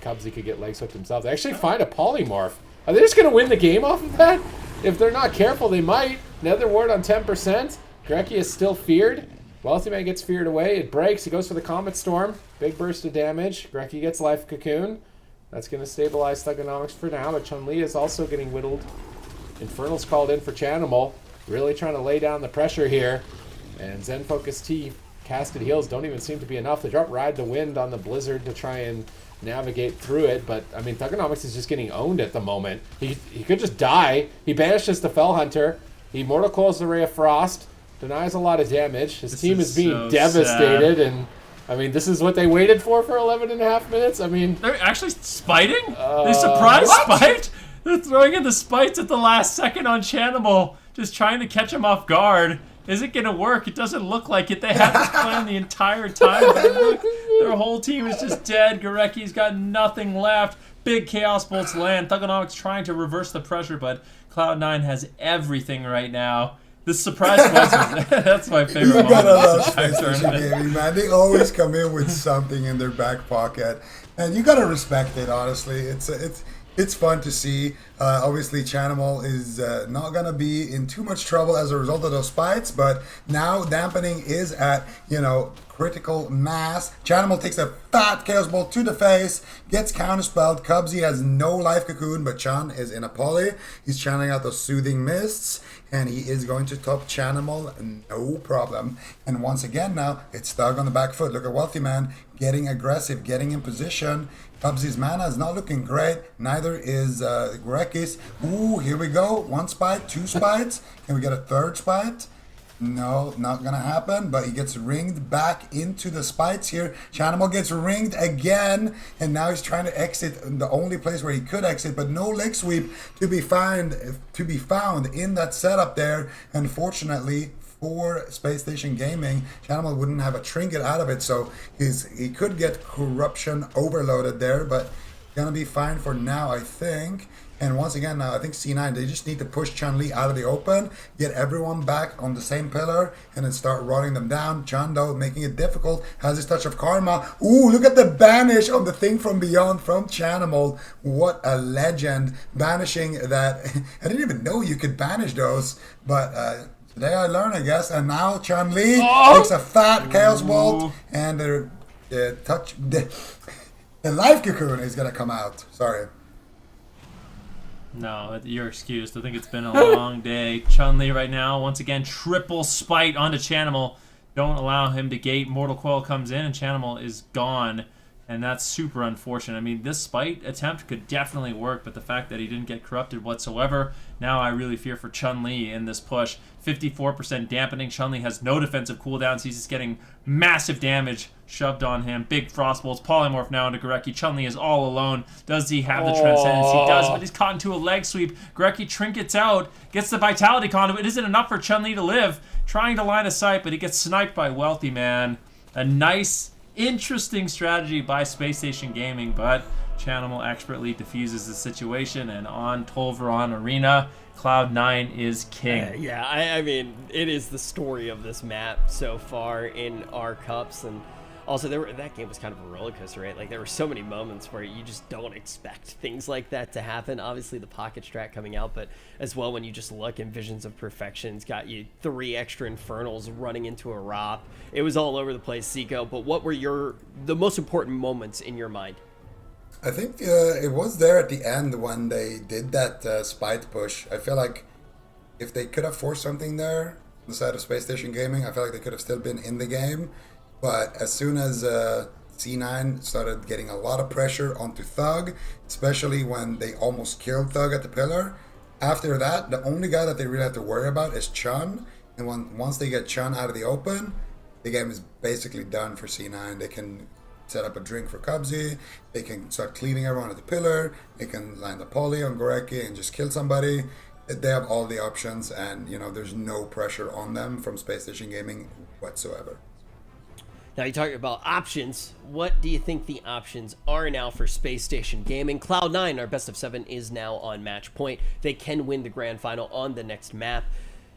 Cubsy could get leg swept themselves. They actually find a polymorph. Are they just going to win the game off of that? If they're not careful, they might. Nether Ward on 10%. Gorecki is still feared. Wealthy Man gets feared away. It breaks. He goes for the Comet Storm. Big burst of damage. Gorecki gets Life Cocoon. That's going to stabilize Thugonomics for now, but Chun-Li is also getting whittled. Infernal's called in for Chanimal. Really trying to lay down the pressure here. And Zen Focus T casted heals don't even seem to be enough. They drop Ride the Wind on the Blizzard to try and navigate through it, but I mean, Thugonomics is just getting owned at the moment. He could just die. He banishes the Fell Hunter. He Mortal Coils the Ray of Frost. Denies a lot of damage. His team is being so devastated, sad. and I mean, this is what they waited for 11.5 minutes. I mean, They're actually spiting? They surprise spite? They're throwing in the spites at the last second on Chanimal, just trying to catch him off guard. Is it going to work? It doesn't look like it. They had this plan the entire time. But look, their whole team is just dead. Goreki's got nothing left. Big Chaos Bolts land. Thugonomics trying to reverse the pressure, but Cloud9 has everything right now. The surprise was that's my favorite You gotta moment. love Spacestation Gaming, man. They always come in with something in their back pocket, and you gotta respect it. Honestly, it's fun to see. Obviously, Chanimal is not gonna be in too much trouble as a result of those spites, but now Dampening is at critical mass. Chanimal takes a fat Chaos Bolt to the face, gets counterspelled. Cubsy has no life cocoon, but Chan is in a poly. He's channeling out those soothing mists, and he is going to top Chanimal, no problem. And once again now, it's Thug on the back foot. Look at Wealthy Man getting aggressive, getting in position. Cubsy's mana is not looking great. Neither is Goreki's. Ooh, here we go. 1 spite, 2 spites. Can we get a 3rd spite? No, not gonna happen, but he gets ringed back into the spites here. Chanimal gets ringed again, and now he's trying to exit the only place where he could exit, but no leg sweep to be found in that setup there. Unfortunately for Spacestation Gaming, Chanimal wouldn't have a trinket out of it, so he could get corruption overloaded there, but gonna be fine for now, I think. And once again, now I think C9, they just need to push Chun-Li out of the open, get everyone back on the same pillar, and then start running them down. Chun, though, making it difficult, has his touch of karma. Ooh, look at the banish on the thing from beyond from Chanimal. What a legend. Banishing that. I didn't even know you could banish those, but today I learned, I guess. And now Chun-Li takes a fat Chaos Bolt, and the life cocoon is going to come out. Sorry. No, you're excused. I think it's been a long day. Chun-Li right now, once again, triple spite onto Chanimal. Don't allow him to gate. Mortal Coil comes in, and Chanimal is gone. And that's super unfortunate. I mean, this spite attempt could definitely work, but the fact that he didn't get corrupted whatsoever, now I really fear for Chun-Li in this push. 54% dampening. Chun-Li has no defensive cooldowns. He's just getting massive damage shoved on him. Big Frostbolts. Polymorph now into Goreki. Chun-Li is all alone. Does he have the Transcendence? He does, but he's caught into a leg sweep. Goreki trinkets out, gets the Vitality Conduit. It isn't enough for Chun-Li to live. Trying to line of sight, but he gets sniped by Wealthy Man. A nice, interesting strategy by Spacestation Gaming, but Chanimal expertly diffuses the situation, and on Tolvaron Arena, Cloud9 is king. Yeah, I mean, it is the story of this map so far in our cups, and also that game was kind of a roller coaster, right? Like, there were so many moments where you just don't expect things like that to happen. Obviously, the pocket strat coming out, but as well, when you just look in Visions of Perfection's got you 3 extra Infernals running into a ROP. It was all over the place, Zico, but what were the most important moments in your mind? I think it was there at the end when they did that spite push. I feel like if they could have forced something there on the side of Spacestation Gaming, I feel like they could have still been in the game. But as soon as C9 started getting a lot of pressure onto Thug, especially when they almost killed Thug at the pillar, after that, the only guy that they really have to worry about is Chun. And once they get Chun out of the open, the game is basically done for C9. They can set up a drink for Cubsy, they can start cleaning everyone at the pillar, they can line the poly on Goreki and just kill somebody. They have all the options, and there's no pressure on them from Spacestation Gaming whatsoever. Now, you talk about options. What do you think the options are now for Spacestation Gaming? Cloud9, our best of 7, is now on match point. They can win the grand final on the next map.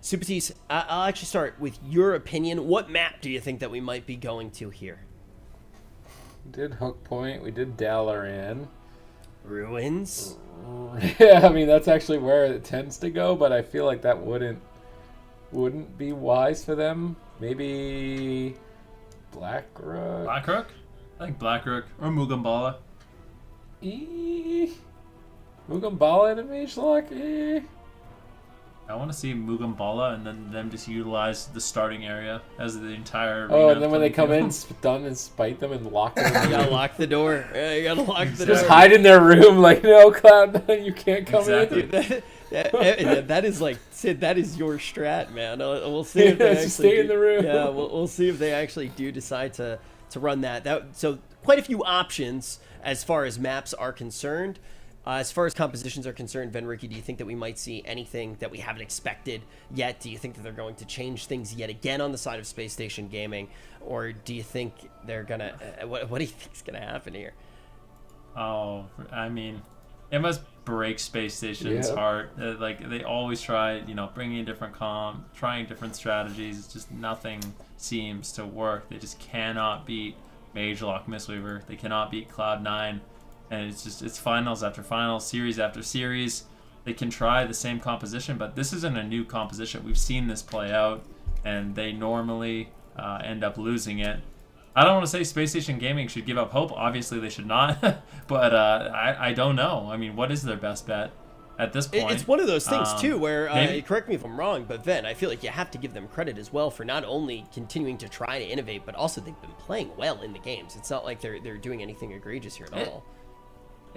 Supatis, I'll actually start with your opinion. What map do you think that we might be going to here? We did Hook Point. We did Dalaran. Ruins? Yeah, I mean, that's actually where it tends to go, but I feel like that wouldn't be wise for them. Maybe Blackrook? Blackrook? I think Blackrook. Or Mugambala. Mugambala in a Mage Lock? I want to see Mugambala and then them just utilize the starting area as the entire Oh, arena and then when they come playing in, field. stun and spite them and lock them. You gotta lock the door. Yeah, you gotta lock the Just door. hide in their room like, no, Cloud9, you can't come Exactly. in. That is like, Sid, that is your strat, man. We'll see if they Yeah, actually just stay in the room. Yeah, we'll see if they actually do decide to run that. So quite a few options as far as maps are concerned. As far as compositions are concerned, Venricky, do you think that we might see anything that we haven't expected yet? Do you think that they're going to change things yet again on the side of Space Station Gaming? Or do you think they're going to... what do you think is going to happen here? Oh, I mean, it must break Space Station's heart. Like, they always try, bringing in different trying different strategies. Just nothing seems to work. They just cannot beat Mage Lock Mistweaver. They cannot beat Cloud9. And it's finals after finals, series after series. They can try the same composition, but this isn't a new composition. We've seen this play out, and they normally end up losing it. I don't want to say Space Station Gaming should give up hope. Obviously, they should not. But I don't know. I mean, what is their best bet at this point? It's one of those things, too, where, maybe- correct me if I'm wrong, but Ven, I feel like you have to give them credit as well for not only continuing to try to innovate, but also they've been playing well in the games. It's not like they're doing anything egregious here at all.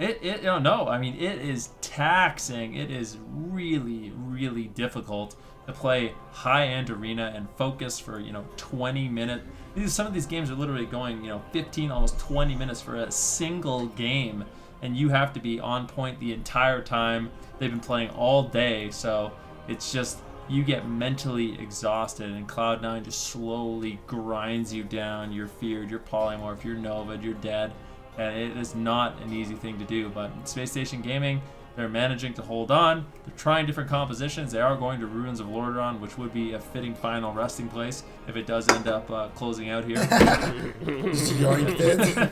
No, I mean, it is taxing. It is really, really difficult to play high-end arena and focus for, 20 minutes. Some of these games are literally going, 15, almost 20 minutes for a single game, and you have to be on point the entire time. They've been playing all day, so it's just, you get mentally exhausted, and Cloud9 just slowly grinds you down. You're feared, you're polymorph, you're Nova, you're dead. And it is not an easy thing to do, but Space Station Gaming, they're managing to hold on. They're trying different compositions. They are going to Ruins of Lordaeron, which would be a fitting final resting place if it does end up closing out here. Just yoinked it.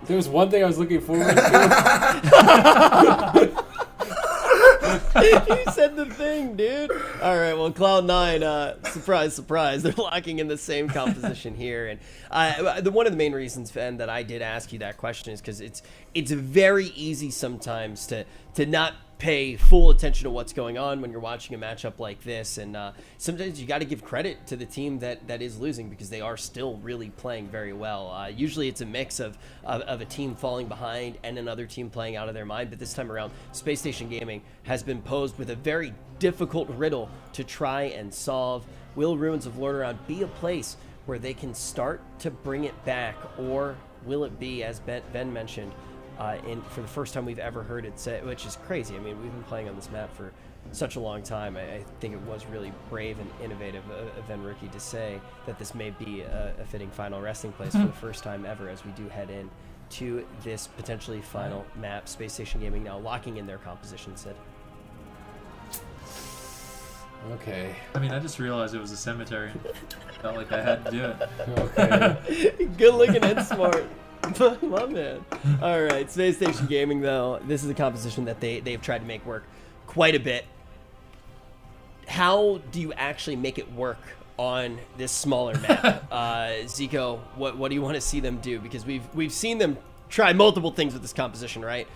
There was one thing I was looking forward to. You said the thing, dude. All right, well, Cloud9, surprise, surprise, they're locking in the same composition here. And one of the main reasons, Fen, that I did ask you that question is because it's very easy sometimes to not pay full attention to what's going on when you're watching a matchup like this. And sometimes you got to give credit to the team that is losing because they are still really playing very well. Usually it's a mix of a team falling behind and another team playing out of their mind. But this time around, Space Station Gaming has been posed with a very difficult riddle to try and solve. Will Ruins of Lordaeron be a place where they can start to bring it back, or will it be, as Ben mentioned, for the first time we've ever heard it say, which is crazy. I mean, we've been playing on this map for such a long time. I think it was really brave and innovative of Venricky to say that this may be a fitting final resting place for the first time ever as we do head in to this potentially final map. Space Station Gaming now locking in their composition, Sid. Okay. I mean, I just realized it was a cemetery. Felt like I had to do it. Okay. Good looking and smart. My man. All right, Space Station Gaming, though, this is a composition that they've tried to make work quite a bit. How do you actually make it work on this smaller map? Zico, what do you want to see them do? Because we've seen them try multiple things with this composition, right?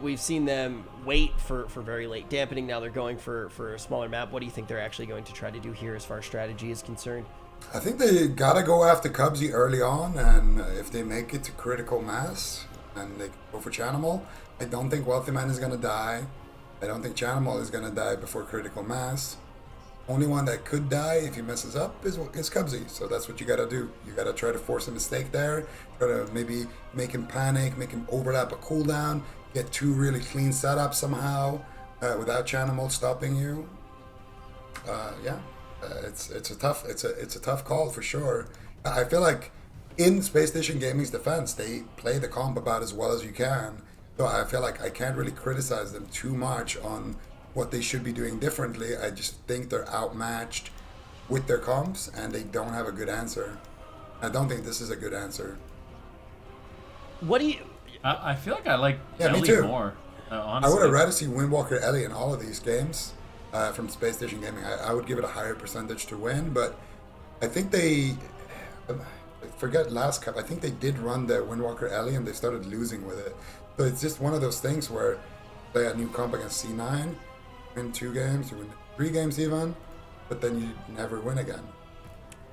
We've seen them wait for very late dampening. Now they're going for a smaller map. What do you think they're actually going to try to do here as far as strategy is concerned? I think they gotta go after Cubsy early on, and if they make it to critical mass and they go for Chanimal, I don't think Wealthy Man is gonna die. I don't think Chanimal is gonna die before critical mass. Only one that could die if he messes up is Cubsy. So that's what you gotta do. You gotta try to force a mistake there. Try to maybe make him panic, make him overlap a cooldown, get two really clean setups somehow without Chanimal stopping you. Yeah. It's a tough call for sure. I feel like in Space Station Gaming's defense, they play the comp about as well as you can. So I feel like I can't really criticize them too much on what they should be doing differently. I just think they're outmatched with their comps and they don't have a good answer. I don't think this is a good answer. What do you... I feel like I like Yeah, me Ellie too. more, I honestly. would have rather seen Windwalker Ellie in all of these games. From Space Station Gaming, I would give it a higher percentage to win, but I think they, forget last cup, I think they did run the Windwalker Ellie and they started losing with it. So it's just one of those things where play a new comp against C9, win 2 games, you win 3 games even, but then you never win again.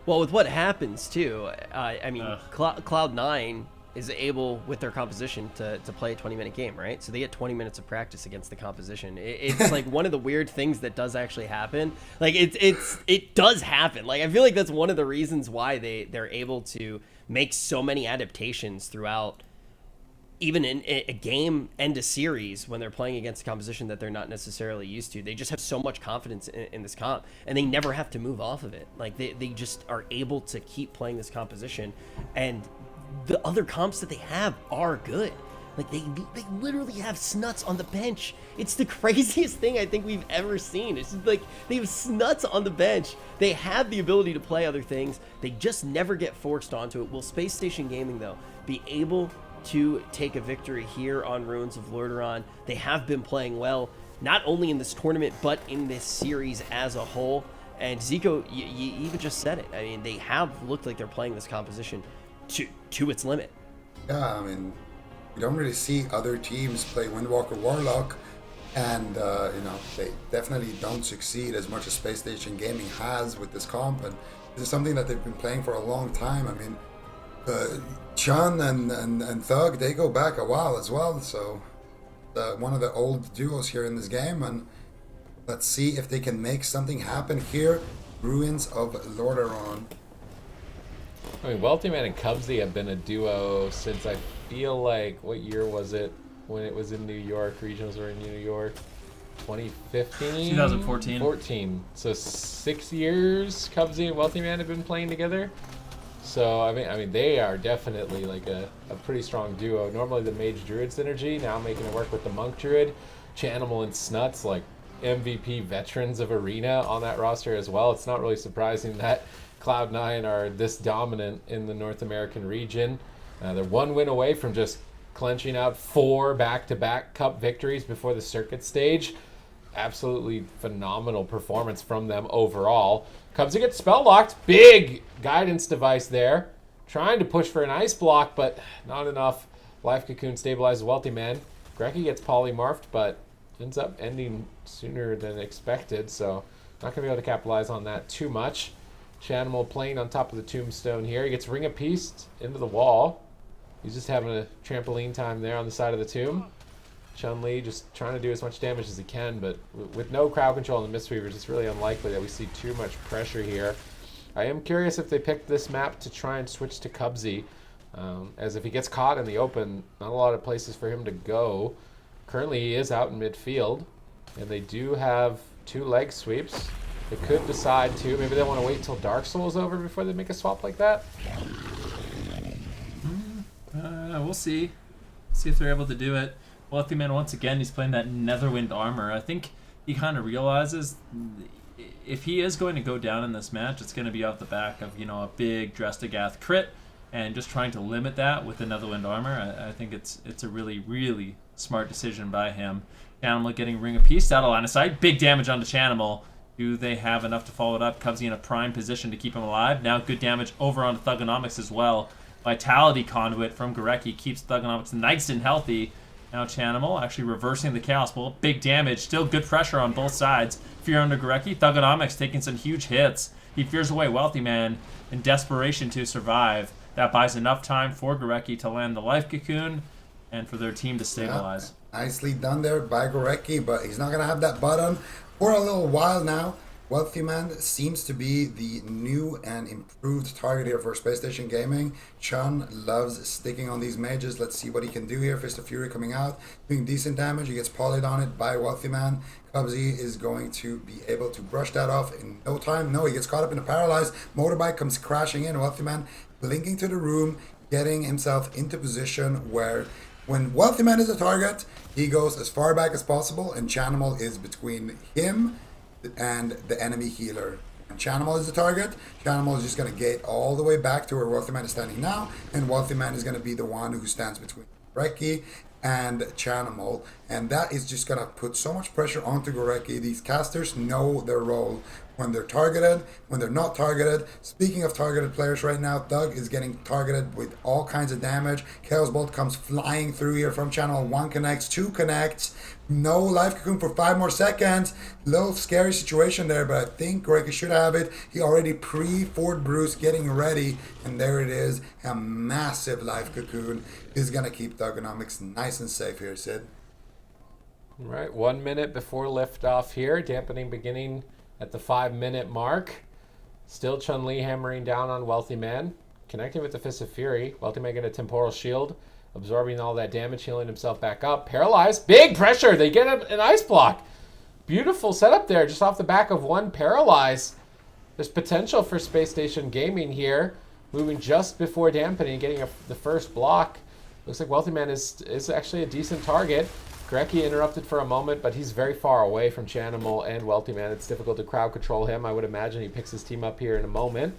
Well, with what happens too, I mean, Cloud9 is able with their composition to play a 20-minute game, right? So they get 20 minutes of practice against the composition. It's like one of the weird things that does actually happen. Like it does happen. Like I feel like that's one of the reasons why they're able to make so many adaptations throughout, even in a game and a series when they're playing against a composition that they're not necessarily used to. They just have so much confidence in this comp, and they never have to move off of it. Like they just are able to keep playing this composition, and the other comps that they have are good. Like they literally have snuts on the bench. It's the craziest thing I think we've ever seen. It's just like they have snuts on the bench. They have the ability to play other things. They just never get forced onto it. Will Spacestation Gaming though be able to take a victory here on Ruins of Lordaeron? They have been playing well, not only in this tournament but in this series as a whole. And Zico, you even just said it. I mean, they have looked like they're playing this composition to its limit. Yeah, I mean, we don't really see other teams play Windwalker Warlock, and they definitely don't succeed as much as Space Station Gaming has with this comp, and this is something that they've been playing for a long time. I mean, Chun and Thug, they go back a while as well, so one of the old duos here in this game, and let's see if they can make something happen here. Ruins of Lordaeron. I mean, Wealthy Man and Cubsy have been a duo since I feel like, what year was it when it was in New York? Regionals were in New York. 2015? 2014. 14. So 6 years Cubsy and Wealthy Man have been playing together. So I mean they are definitely like a pretty strong duo. Normally the Mage Druid synergy, now making it work with the Monk Druid. Chanimal and Snuts, like MVP veterans of Arena on that roster as well. It's not really surprising that Cloud9 are this dominant in the North American region. They're 1 win away from just clenching out 4 back-to-back Cup victories before the circuit stage. Absolutely phenomenal performance from them overall. Cubsy gets spell locked. Big guidance device there. Trying to push for an ice block, but not enough. Life Cocoon stabilizes Wealthy Man. Grecky gets polymorphed, but ends up ending sooner than expected, so not going to be able to capitalize on that too much. Chanimal playing on top of the tombstone here. He gets Ring of Peace into the wall. He's just having a trampoline time there on the side of the tomb. Chun-Li just trying to do as much damage as he can, but with no crowd control in the Mistweavers, it's really unlikely that we see too much pressure here. I am curious if they picked this map to try and switch to Cubsy, as if he gets caught in the open, not a lot of places for him to go. Currently, he is out in midfield, and they do have 2 leg sweeps. They could decide to. Maybe they want to wait till Dark Souls over before they make a swap like that. We'll see. See if they're able to do it. Wealthy Man, once again, he's playing that Netherwind armor. I think he kind of realizes if he is going to go down in this match, it's going to be off the back of, a big Drestagath crit, and just trying to limit that with the Netherwind armor. I think it's a really, really smart decision by him. Chanimal getting Ring of Peace out of line of sight. Big damage on the Chanimal. Do they have enough to follow it up? Cubsy in a prime position to keep him alive. Now good damage over on Thugonomics as well. Vitality Conduit from Gorecki keeps Thugonomics nice and healthy. Now Chanimal actually reversing the Chaos Bolt. Big damage. Still good pressure on both sides. Fear under Gorecki. Thugonomics taking some huge hits. He fears away Wealthy Man in desperation to survive. That buys enough time for Gorecki to land the Life Cocoon and for their team to stabilize. Yeah, nicely done there by Gorecki, but he's not going to have that button for a little while now. Wealthy Man seems to be the new and improved target here for Space Station Gaming. Chun loves sticking on these mages. Let's see what he can do here. Fist of Fury coming out, doing decent damage. He gets polyed on it by Wealthy Man. Cubsy is going to be able to brush that off in no time. No, he gets caught up in a paralyzed. Motorbike comes crashing in. Wealthy Man blinking to the room, getting himself into position where when Wealthy Man is a target, he goes as far back as possible, and Chanimal is between him and the enemy healer. And Chanimal is the target. Chanimal is just going to gate all the way back to where Wealthy Man is standing now, and Wealthy Man is going to be the one who stands between Gorecki and Chanimal. And that is just going to put so much pressure onto Gorecki. These casters know their role. When they're targeted, when they're not targeted. Speaking of targeted players right now, Thug is getting targeted with all kinds of damage. Chaos Bolt comes flying through here from channel. 1 connects, 2 connects. No life cocoon for 5 more seconds. Little scary situation there, but I think Gorecki should have it. He already pre-Fort Bruce getting ready, and there it is. A massive life cocoon is going to keep Thugonomics nice and safe here, Sid. All right, 1 minute before liftoff here. Dampening beginning at the 5-minute mark. Still Chun-Li hammering down on Wealthy Man. Connecting with the Fist of Fury. Wealthy Man getting a temporal shield. Absorbing all that damage, healing himself back up. Paralyzed. Big pressure. They get an ice block. Beautiful setup there, just off the back of 1 paralyze. There's potential for Space Station Gaming here. Moving just before Dampening, getting the first block. Looks like Wealthy Man is actually a decent target. Gorecki interrupted for a moment, but he's very far away from Chanimal and Wealthy Man. It's difficult to crowd control him. I would imagine he picks his team up here in a moment.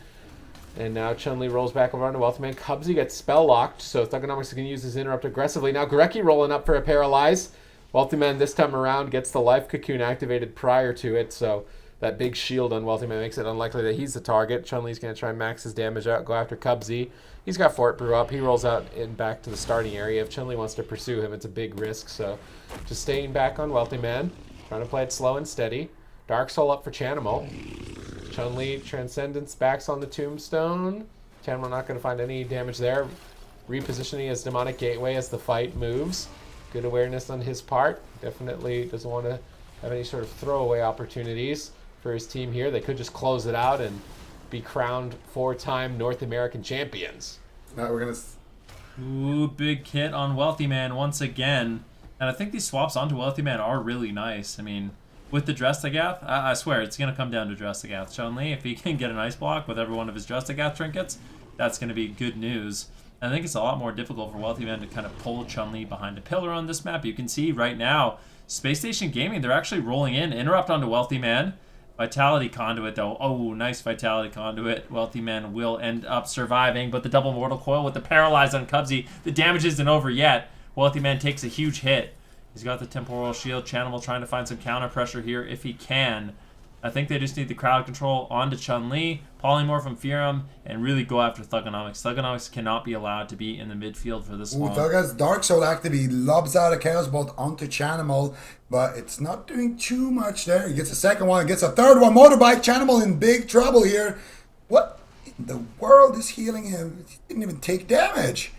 And now Chun-Li rolls back over onto Wealthy Man. Cubsy gets spell locked, so Thugonomics is going to use his interrupt aggressively. Now Gorecki rolling up for a paralyze. Wealthy Man this time around gets the life cocoon activated prior to it, so that big shield on Wealthy Man makes it unlikely that he's the target. Chun-Li's going to try and max his damage out, go after Cubsy. He's got Fort Brew up. He rolls out and back to the starting area. If Chun-Li wants to pursue him, it's a big risk, so just staying back on Wealthy Man, trying to play it slow and steady. Dark Soul up for Chanimal. Chun-Li Transcendence backs on the Tombstone. Chanimal not going to find any damage there. Repositioning his Demonic Gateway as the fight moves. Good awareness on his part. Definitely doesn't want to have any sort of throwaway opportunities for his team here. They could just close it out and be crowned 4-time North American champions. Now we're going to... Ooh, big hit on Wealthy Man once again. And I think these swaps onto Wealthy Man are really nice. I mean, with the Drestagath, I swear, it's going to come down to Drestagath. Chun-Li, if he can get an ice block with every one of his Drestagath trinkets, that's going to be good news. I think it's a lot more difficult for Wealthy Man to kind of pull Chun-Li behind a pillar on this map. You can see right now, Space Station Gaming, they're actually rolling in. Interrupt onto Wealthy Man. Vitality Conduit, though. Oh, nice Vitality Conduit. Wealthy Man will end up surviving, but the double Mortal Coil with the Paralyze on Cubsy, the damage isn't over yet. Wealthy Man takes a huge hit. He's got the Temporal Shield. Chanimal trying to find some counter pressure here if he can. I think they just need the crowd control onto Chun-Li, Polymorph and Furum, and really go after Thugonomics. Thugonomics cannot be allowed to be in the midfield for this long. Thug has Dark Soul active. He lobs out a Chaos Bolt onto Chanimal, but it's not doing too much there. He gets a second one, gets a third one. Motorbike, Chanimal in big trouble here. What in the world is healing him? He didn't even take damage.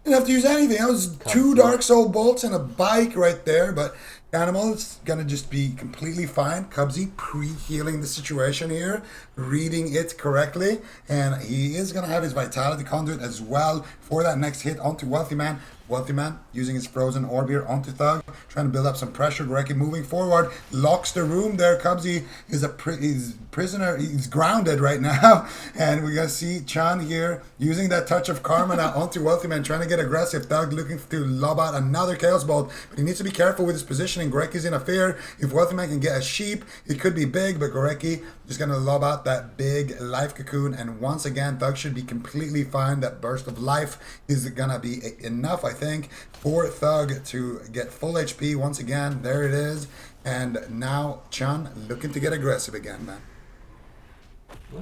Didn't have to use anything. That was 2 Dark Soul bolts and a bike right there, but Chanimal is going to just be completely fine. Cubsy pre-healing the situation here, reading it correctly, and he is going to have his Vitality Conduit as well for that next hit onto Wealthy Man. Wealthy Man using his Frozen Orb here onto Thug, trying to build up some pressure. Gorecki moving forward, locks the room there. Cubsy is he's prisoner, he's grounded right now, and we're going to see Chan here using that Touch of Karma now onto Wealthy Man, trying to get aggressive. Thug looking to lob out another Chaos Bolt, but he needs to be careful with his positioning. Gorecki's in a fear. If Wealthy Man can get a sheep, it could be big, but Gorecki just going to lob out that big life cocoon, and once again, Thug should be completely fine. That burst of life is going to be enough, I think, for Thug to get full HP once again. There it is. And now Chan looking to get aggressive again, man.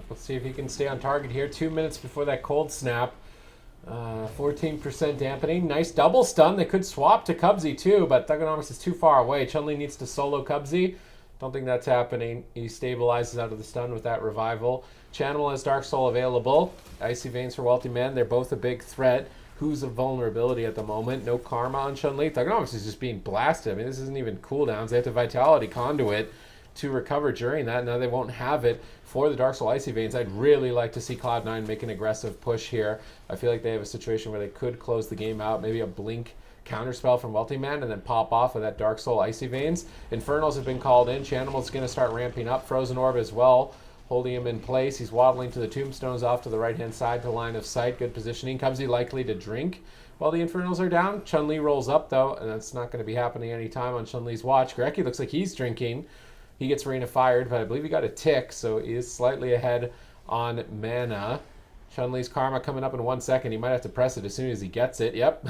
Let's see if he can stay on target here. 2 minutes before that cold snap. 14% dampening. Nice double stun. They could swap to Cubsy too, but Thugonomics is too far away. Chun-Li needs to solo Cubsy. Don't think that's happening. He stabilizes out of the stun with that revival. Chanimal has Dark Soul available. Icy Veins for Wealthy Man. They're both a big threat. Who's a vulnerability at the moment? No Karma on Chun-Li. Thugonomics is just being blasted. I mean, this isn't even cooldowns. They have to Vitality Conduit to recover during that. Now they won't have it for the Dark Soul Icy Veins. I'd really like to see Cloud9 make an aggressive push here. I feel like they have a situation where they could close the game out. Maybe a blink counterspell from Wealthy Man and then pop off with that Dark Soul Icy Veins. Infernals have been called in. Chanimal's going to start ramping up. Frozen Orb as well, holding him in place. He's waddling to the Tombstones off to the right-hand side to line of sight. Good positioning. Cubsy likely to drink while the Infernals are down. Chun-Li rolls up, though, and that's not going to be happening anytime on Chun-Li's watch. Gorecki looks like he's drinking. He gets Arena fired, but I believe he got a tick, so he is slightly ahead on mana. Chun-Li's Karma coming up in 1 second. He might have to press it as soon as he gets it. Yep.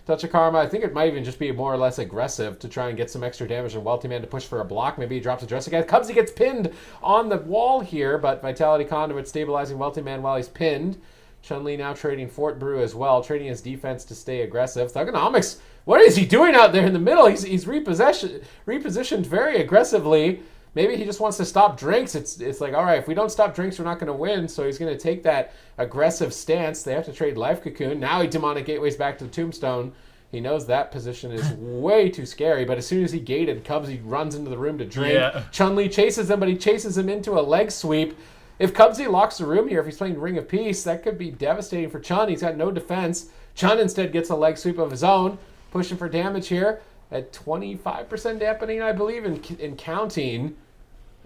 Touch of Karma. I think it might even just be more or less aggressive to try and get some extra damage and Wealthy Man to push for a block. Maybe he drops a dress again. Cubsy gets pinned on the wall here, but Vitality Conduit stabilizing Wealthy Man while he's pinned. Chun-Li now trading Fort Brew as well, trading his defense to stay aggressive. Thugonomics, what is he doing out there in the middle? He's repositioned very aggressively. Maybe he just wants to stop drinks. It's like, all right, if we don't stop drinks, we're not going to win. So he's going to take that aggressive stance. They have to trade Life Cocoon. Now he Demonic Gateways back to the Tombstone. He knows that position is way too scary. But as soon as he gated, Cubsy runs into the room to drink. Yeah. Chun-Li chases him, but he chases him into a leg sweep. If Cubsy locks the room here, if he's playing Ring of Peace, that could be devastating for Chun. He's got no defense. Chun instead gets a leg sweep of his own, pushing for damage here at 25% dampening, I believe, in counting.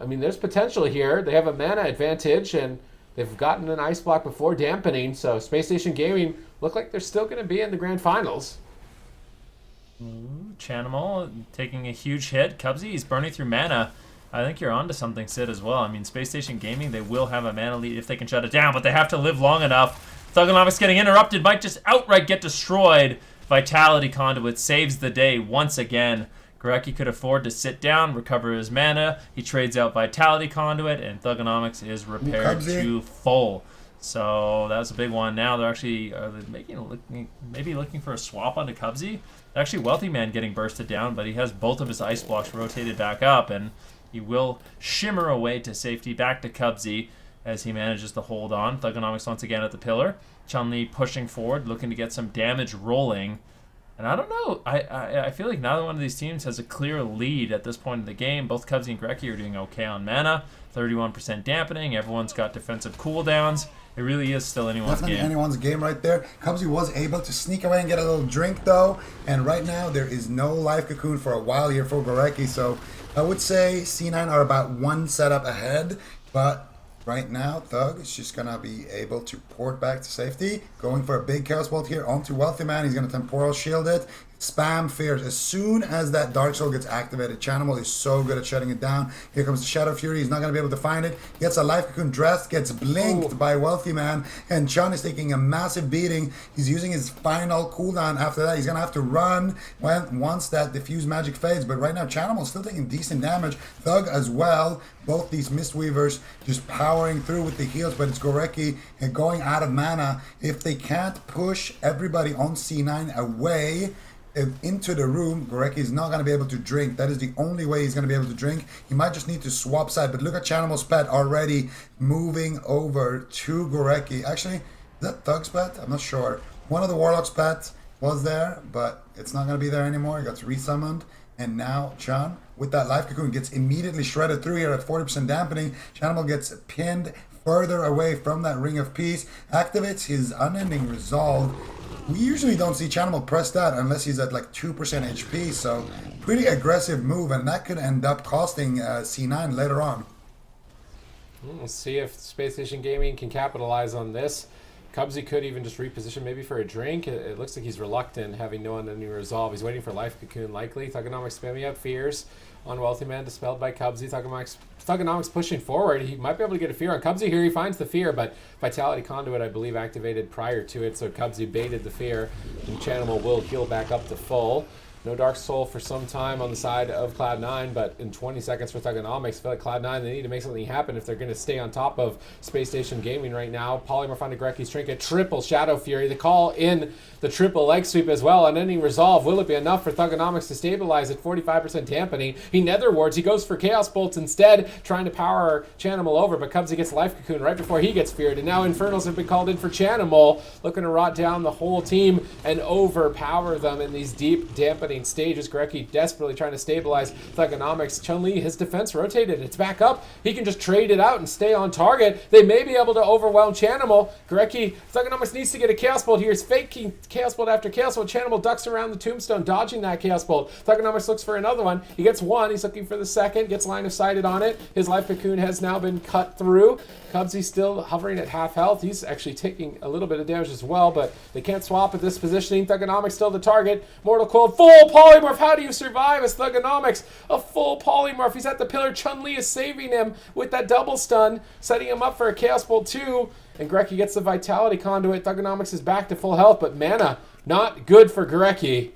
I mean, there's potential here. They have a mana advantage, and they've gotten an ice block before dampening. So Space Station Gaming look like they're still going to be in the grand finals. Chanimal taking a huge hit. Cubsy, he's burning through mana. I think you're onto something, Sid, as well. I mean, Space Station Gaming, they will have a mana lead if they can shut it down, but they have to live long enough. Thugonomics getting interrupted, might just outright get destroyed. Vitality Conduit saves the day once again. Gorecki could afford to sit down, recover his mana. He trades out Vitality Conduit, and Thugonomics is repaired to full. So that's a big one. Now they're actually maybe looking for a swap onto Cubsy. Actually, Wealthy Man getting bursted down, but he has both of his ice blocks rotated back up, and he will shimmer away to safety back to Cubsy as he manages to hold on. Thugonomics once again at the pillar. Chun-Li pushing forward, looking to get some damage rolling. And I don't know. I feel like neither one of these teams has a clear lead at this point in the game. Both Cubsy and Gorecki are doing okay on mana. 31% dampening. Everyone's got defensive cooldowns. It really is still anyone's game. Anyone's game right there. Cubsy was able to sneak away and get a little drink, though. And right now, there is no Life Cocoon for a while here for Gorecki. So I would say C9 are about one setup ahead. But right now, Thug is just going to be able to port back to safety. Going for a big Chaos Bolt here onto Wealthy Man. He's going to Temporal Shield it. Spam Fears. As soon as that Dark Soul gets activated, Chanimal is so good at shutting it down. Here comes the Shadow Fury. He's not going to be able to find it. Gets a Life Cocoon dressed, gets blinked by Wealthy Man, and Chun is taking a massive beating. He's using his final cooldown. After that, he's going to have to run once that Diffuse Magic fades. But right now, Chanimal is still taking decent damage. Thug as well. Both these Mistweavers just powering through with the heals, but it's Gorecki going out of mana. If they can't push everybody on C9 away into the room, Gorecki is not going to be able to drink. That is the only way he's going to be able to drink. He might just need to swap side, but look at Chanimal's pet already moving over to Gorecki. Actually, is that Thug's pet? I'm not sure. One of the Warlock's pets was there, but it's not going to be there anymore. It got resummoned, and now Chun, with that Life Cocoon, gets immediately shredded through here at 40% dampening. Chanimal gets pinned further away from that Ring of Peace, activates his Unending Resolve. We usually don't see Chanimal press that unless he's at like 2% HP, so pretty aggressive move, and that could end up costing C9 later on. We'll see if Space Station Gaming can capitalize on this. Cubsy could even just reposition maybe for a drink. It looks like he's reluctant, having no Unending Resolve. He's waiting for Life Cocoon likely. Thugonomics spamming up Fears on Wealthy Man, dispelled by Cubsy. Thugonomics pushing forward. He might be able to get a Fear on Cubsy here. He finds the Fear, but Vitality Conduit, I believe, activated prior to it, so Cubsy baited the Fear, and Chanimal will heal back up to full. No Dark Soul for some time on the side of Cloud9, but in 20 seconds for Thugonomics, I feel like Cloud9, they need to make something happen if they're going to stay on top of Space Station Gaming right now. Polymorph onto Gorecki's Trinket, triple Shadow Fury, the call in the triple leg sweep as well. Unending Resolve, will it be enough for Thugonomics to stabilize at 45% dampening? He Nether Wards, he goes for Chaos Bolts instead, trying to power Chanimal over, but Cubsy gets Life Cocoon right before he gets feared, and now Infernals have been called in for Chanimal, looking to rot down the whole team and overpower them in these deep dampening stages. Gorecki desperately trying to stabilize Thugonomics. Chun-Li, his defense rotated, it's back up. He can just trade it out and stay on target. They may be able to overwhelm Chanimal. Gorecki, Thugonomics needs to get a Chaos Bolt here. He's faking Chaos Bolt after Chaos Bolt. Chanimal ducks around the Tombstone, dodging that Chaos Bolt. Thugonomics looks for another one. He gets one. He's looking for the second. Gets line of sighted on it. His Life Cocoon has now been cut through. Cubsy still hovering at half health. He's actually taking a little bit of damage as well, but they can't swap at this positioning. Thugonomics still the target. Mortal Cold, full polymorph. How do you survive as Thugonomics? A full polymorph. He's at the pillar. Chun-Li is saving him with that double stun, setting him up for a Chaos Bolt 2. and Gurecki gets the Vitality Conduit. Thugonomics is back to full health, but mana, not good for Gurecki.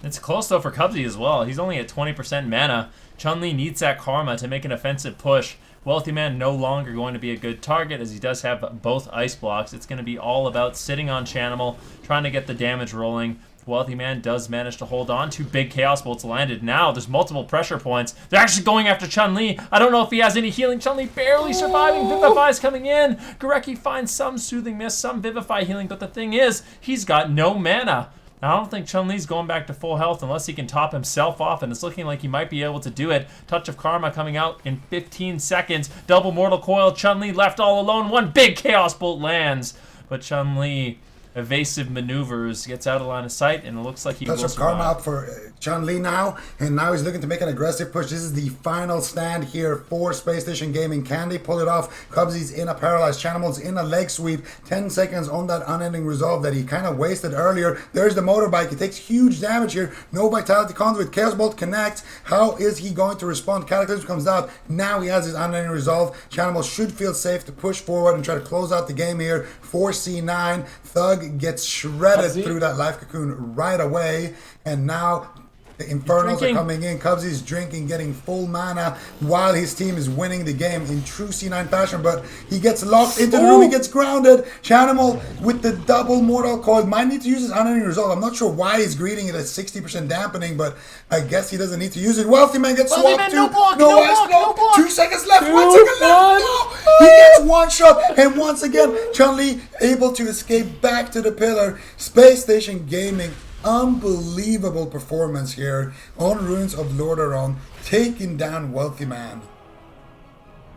It's close though for Cubsy as well. He's only at 20% mana. Chun-Li needs that Karma to make an offensive push. Wealthy Man no longer going to be a good target as he does have both ice blocks. It's going to be all about sitting on Chanimal, trying to get the damage rolling. Wealthy Man does manage to hold on. 2 big Chaos Bolts landed. Now there's multiple pressure points. They're actually going after Chun-Li. I don't know if he has any healing. Chun-Li barely surviving. Vivify's coming in. Gurecki finds some Soothing Mist, some Vivify healing, but the thing is, he's got no mana. Now, I don't think Chun-Li's going back to full health unless he can top himself off, and it's looking like he might be able to do it. Touch of Karma coming out in 15 seconds. Double Mortal Coil. Chun-Li left all alone. 1 big Chaos Bolt lands, but Chun-Li evasive maneuvers, gets out of line of sight, and it looks like he will Touch of Karma up for Chun-Li now, and now he's looking to make an aggressive push. This is the final stand here for Spacestation Gaming. Can they pull it off? Cubsy's in a paralyzed, Chanimal's in a leg sweep. 10 seconds on that unending resolve that he kind of wasted earlier. There's the motorbike. He takes huge damage here. No Vitality Conduit. Chaos Bolt connects. How is he going to respond? Cataclysm comes out. Now he has his unending resolve. Chanimal should feel safe to push forward and try to close out the game here for C9. Thug gets shredded through that life cocoon right away, and now the Infernals are coming in. Cubsy's drinking, getting full mana while his team is winning the game in true C9 fashion, but he gets locked into the room, he gets grounded. Chanimal with the double Mortal Coil might need to use his unending resolve. I'm not sure why he's greeting it at 60% dampening, but I guess he doesn't need to use it. Wealthy Man gets swapped too. No ice block. 2 seconds left. 1 second left. No. He gets one shot, and once again, Chun-Li able to escape back to the pillar. Space Station Gaming, unbelievable performance here on Runes of Lordaeron, taking down Wealthy Man.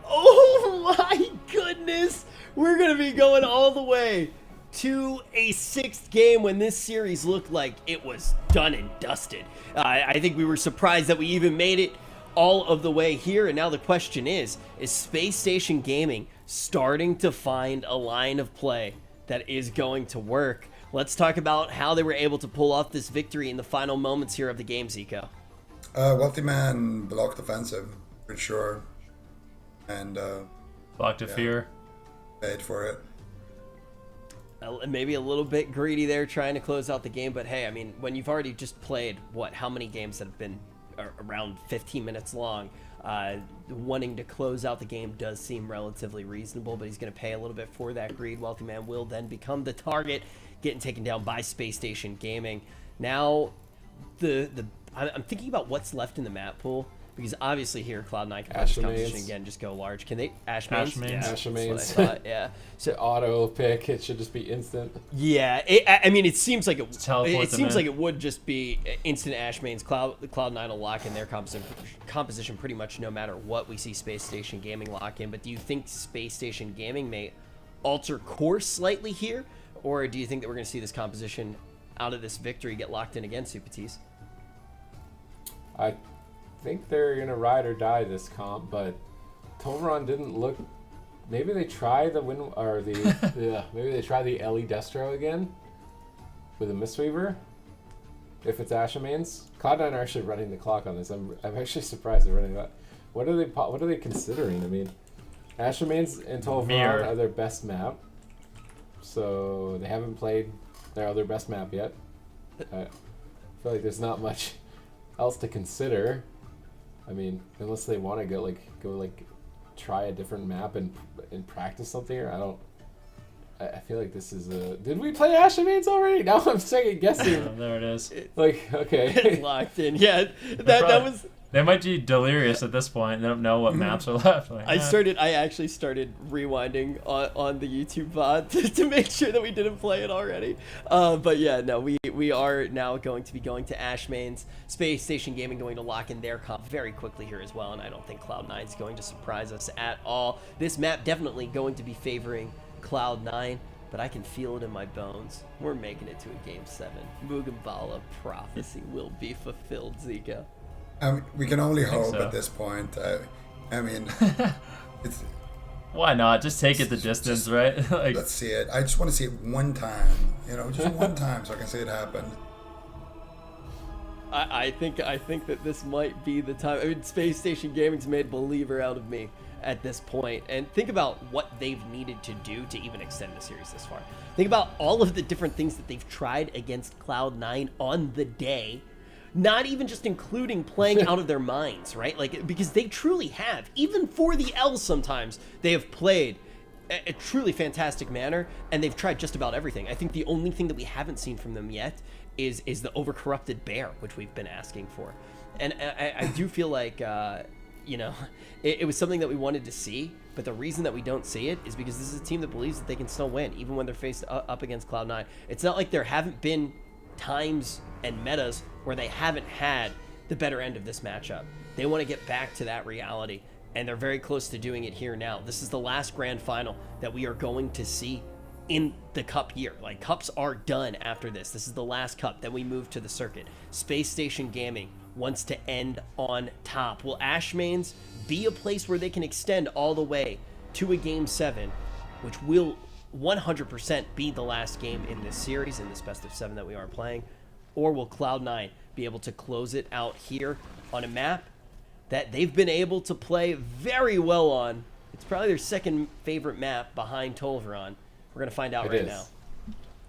Oh my goodness! We're going to be going all the way to a 6th game when this series looked like it was done and dusted. I think we were surprised that we even made it all of the way here, and now the question is Space Station Gaming starting to find a line of play that is going to work? Let's talk about how they were able to pull off this victory in the final moments here of the game, Zico. Wealthy Man blocked offensive, for sure. And blocked a fear. Paid for it. Maybe a little bit greedy there trying to close out the game, but hey, I mean, when you've already just played, how many games that have been around 15 minutes long, wanting to close out the game does seem relatively reasonable, but he's going to pay a little bit for that greed. Wealthy Man will then become the target, getting taken down by Space Station Gaming. Now, I'm thinking about what's left in the map pool, because obviously here Cloud9 can this competition again, just go large. Can they Ashmains? Yeah, Ashmains. That's what I thought, yeah. So auto pick, it should just be instant. Yeah, I mean, it seems like it would just be instant Ashmains. Cloud9 will lock in their composition pretty much no matter what we see Space Station Gaming lock in. But do you think Space Station Gaming may alter course slightly here, or do you think that we're going to see this composition out of this victory get locked in again, Supatis? I think they're gonna ride or die this comp, but Toveron didn't look. Maybe they try the maybe they try the Ellie Destro again with a Mistweaver. If it's Ashmains, Cloud9 are actually running the clock on this. I'm actually surprised they're running that. What are they considering? I mean, Ashmains and Toveron are their best map, so they haven't played their other best map yet. I feel like there's not much else to consider. I mean, unless they want to go try a different map and practice something, or I feel like this is a. Did we play Ashmains already? Now I'm second guessing. There it is. Okay. It's locked in. Yeah, that was. They might be delirious at this point. They don't know what maps are left. I actually started rewinding on the YouTube VOD to make sure that we didn't play it already. But yeah, no, we are now going to be going to Ashmains. Space Station Gaming going to lock in their comp very quickly here as well, and I don't think Cloud9 is going to surprise us at all. This map definitely going to be favoring Cloud9, but I can feel it in my bones. We're making it to a Game 7. Mugambala prophecy will be fulfilled, Zika. We can only hope so. at this point. I mean, it's. Why not? Just take it the distance, right? Let's see it. I just want to see it one time. Just one time, so I can see it happen. I think that this might be the time. I mean, Space Station Gaming's made believer out of me at this point. And think about what they've needed to do to even extend the series this far. Think about all of the different things that they've tried against Cloud9 on the day. Not even just including playing out of their minds, right? Like, because they truly have, even for the L sometimes, they have played a truly fantastic manner, and they've tried just about everything. I think the only thing that we haven't seen from them yet is the overcorrupted bear, which we've been asking for. And I do feel like, you know, it was something that we wanted to see, but the reason that we don't see it is because this is a team that believes that they can still win, even when they're faced up against Cloud9. It's not like there haven't been times and metas where they haven't had the better end of this matchup. They want to get back to that reality, and they're very close to doing it here now. This is the last grand final that we are going to see in the cup year. Like, cups are done after this. This is the last cup. Then we move to the circuit. Space Station Gaming wants to end on top. Will Ashmanes be a place where they can extend all the way to a Game 7, which will 100% be the last game in this series, in this best of 7 that we are playing? Or will Cloud9 be able to close it out here on a map that they've been able to play very well on? It's probably their second favorite map behind Tolveron. We're going to find out right now.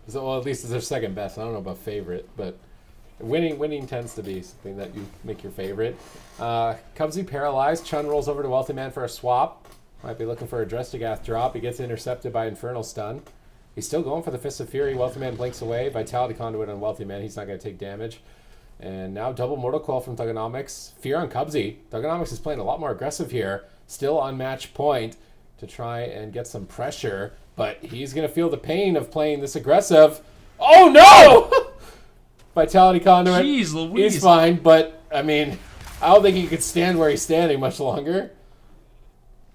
So, well, at least it's their second best. I don't know about favorite, but winning tends to be something that you make your favorite. Cubsy paralyzed. Chun rolls over to Wealthy Man for a swap. Might be looking for a Drestigath drop. He gets intercepted by Infernal Stun. He's still going for the Fist of Fury. Wealthy Man blinks away. Vitality Conduit on Wealthy Man. He's not going to take damage. And now double Mortal Coil from Thugonomics. Fear on Cubsy. Thugonomics is playing a lot more aggressive here. Still on match point to try and get some pressure. But he's going to feel the pain of playing this aggressive. Oh, no! Vitality Conduit. Jeez Louise. He's fine, but, I mean, I don't think he could stand where he's standing much longer.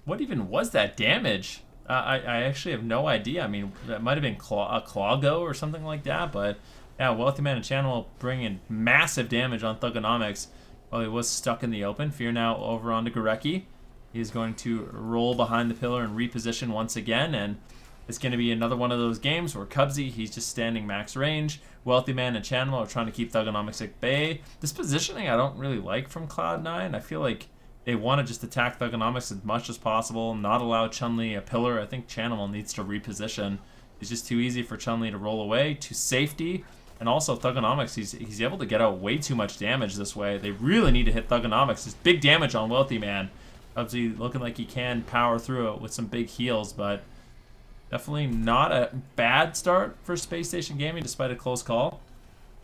What even was that damage? I actually have no idea. I mean, that might have been a Clawgo or something like that, but yeah, Wealthy Man and Channel bringing massive damage on Thugonomics while he was stuck in the open. Fear now over onto Gorecki. He's going to roll behind the pillar and reposition once again, and it's going to be another one of those games where Cubsy, he's just standing max range. Wealthy Man and Channel are trying to keep Thugonomics at bay. This positioning I don't really like from Cloud9. I feel like they want to just attack Thugonomics as much as possible, not allow Chun-Li a pillar. I think Channel needs to reposition. It's just too easy for Chun-Li to roll away, to safety. And also Thugonomics, he's able to get out way too much damage this way. They really need to hit Thugonomics. It's big damage on Wealthy Man. Obviously looking like he can power through it with some big heals, but definitely not a bad start for Space Station Gaming despite a close call.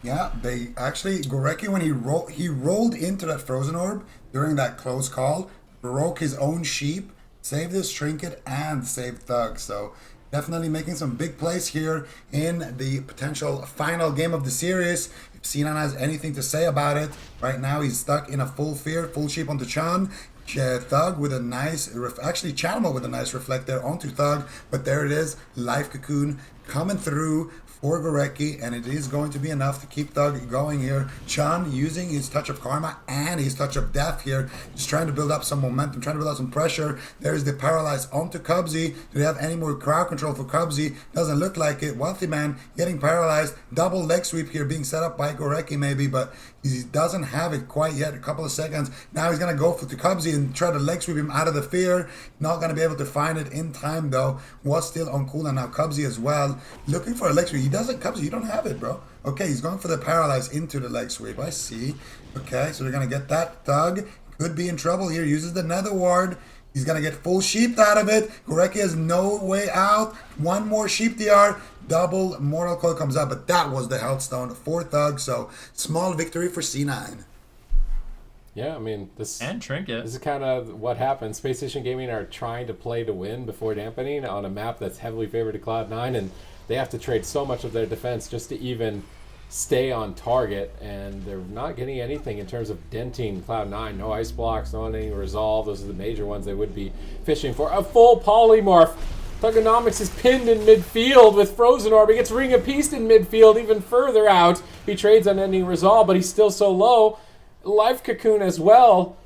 Yeah, they actually, Gorecki, when he rolled into that Frozen Orb during that close call, broke his own sheep, saved his trinket, and saved Thug. So definitely making some big plays here in the potential final game of the series. If C9 has anything to say about it, right now he's stuck in a full fear, full sheep onto Chan. Thug with a nice, actually Channel with a nice reflector onto Thug, but there it is, Life Cocoon coming through for Gorecki, and it is going to be enough to keep Thug going here. Chan using his touch of karma and his touch of death here, just trying to build up some momentum, trying to build up some pressure. There's the paralyze onto Cubsy. Do they have any more crowd control for Cubsy? Doesn't look like it. Wealthy Man getting paralyzed. Double leg sweep here being set up by Gorecki maybe, but he doesn't have it quite yet. A couple of seconds. Now he's going to go for to Cubsy and try to leg sweep him out of the fear. Not going to be able to find it in time though. Was still on cooldown now. Cubsy as well. Looking for a leg sweep. He doesn't, Cubsy, you don't have it, bro. Okay, he's going for the paralyze into the leg sweep. I see. Okay, so they're going to get that. Thug could be in trouble here. Uses the nether ward. He's going to get full sheep out of it. Gorecki has no way out. One more sheep DR. Double Mortal Coil comes out, but that was the health stone for Thug. So small victory for C9. Yeah, I mean, this and Trinket. This is kind of what happens. Space Station Gaming are trying to play to win before Dampening on a map that's heavily favored to Cloud9, and they have to trade so much of their defense just to even stay on target, and they're not getting anything in terms of denting Cloud9. No ice blocks, no any resolve. Those are the major ones they would be fishing for. A full polymorph. Thugonomics is pinned in midfield with Frozen Orb. He gets Ring of Peace in midfield even further out. He trades on ending resolve, but he's still so low. Life Cocoon as well.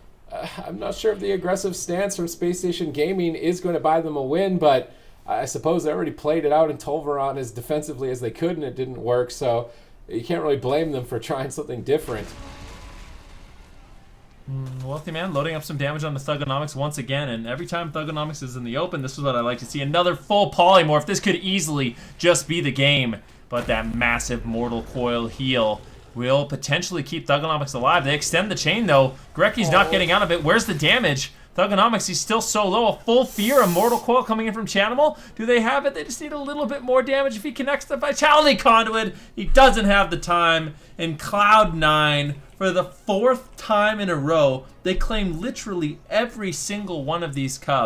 I'm not sure if the aggressive stance from Space Station Gaming is going to buy them a win, but I suppose they already played it out in Tolveron as defensively as they could, and it didn't work, so you can't really blame them for trying something different. Wealthy man loading up some damage on the Thugonomics once again, and every time Thugonomics is in the open, this is what I like to see. Another full polymorph. This could easily just be the game, but that massive Mortal Coil heal will potentially keep Thugonomics alive. They extend the chain, though. Grecky's not getting out of it. Where's the damage? Thugonomics, he's still so low. A full fear, a Mortal Coil coming in from Chanimal. Do they have it? They just need a little bit more damage if he connects the Vitality Conduit. He doesn't have the time. And Cloud9, for the 4th time in a row, they claim literally every single one of these cups.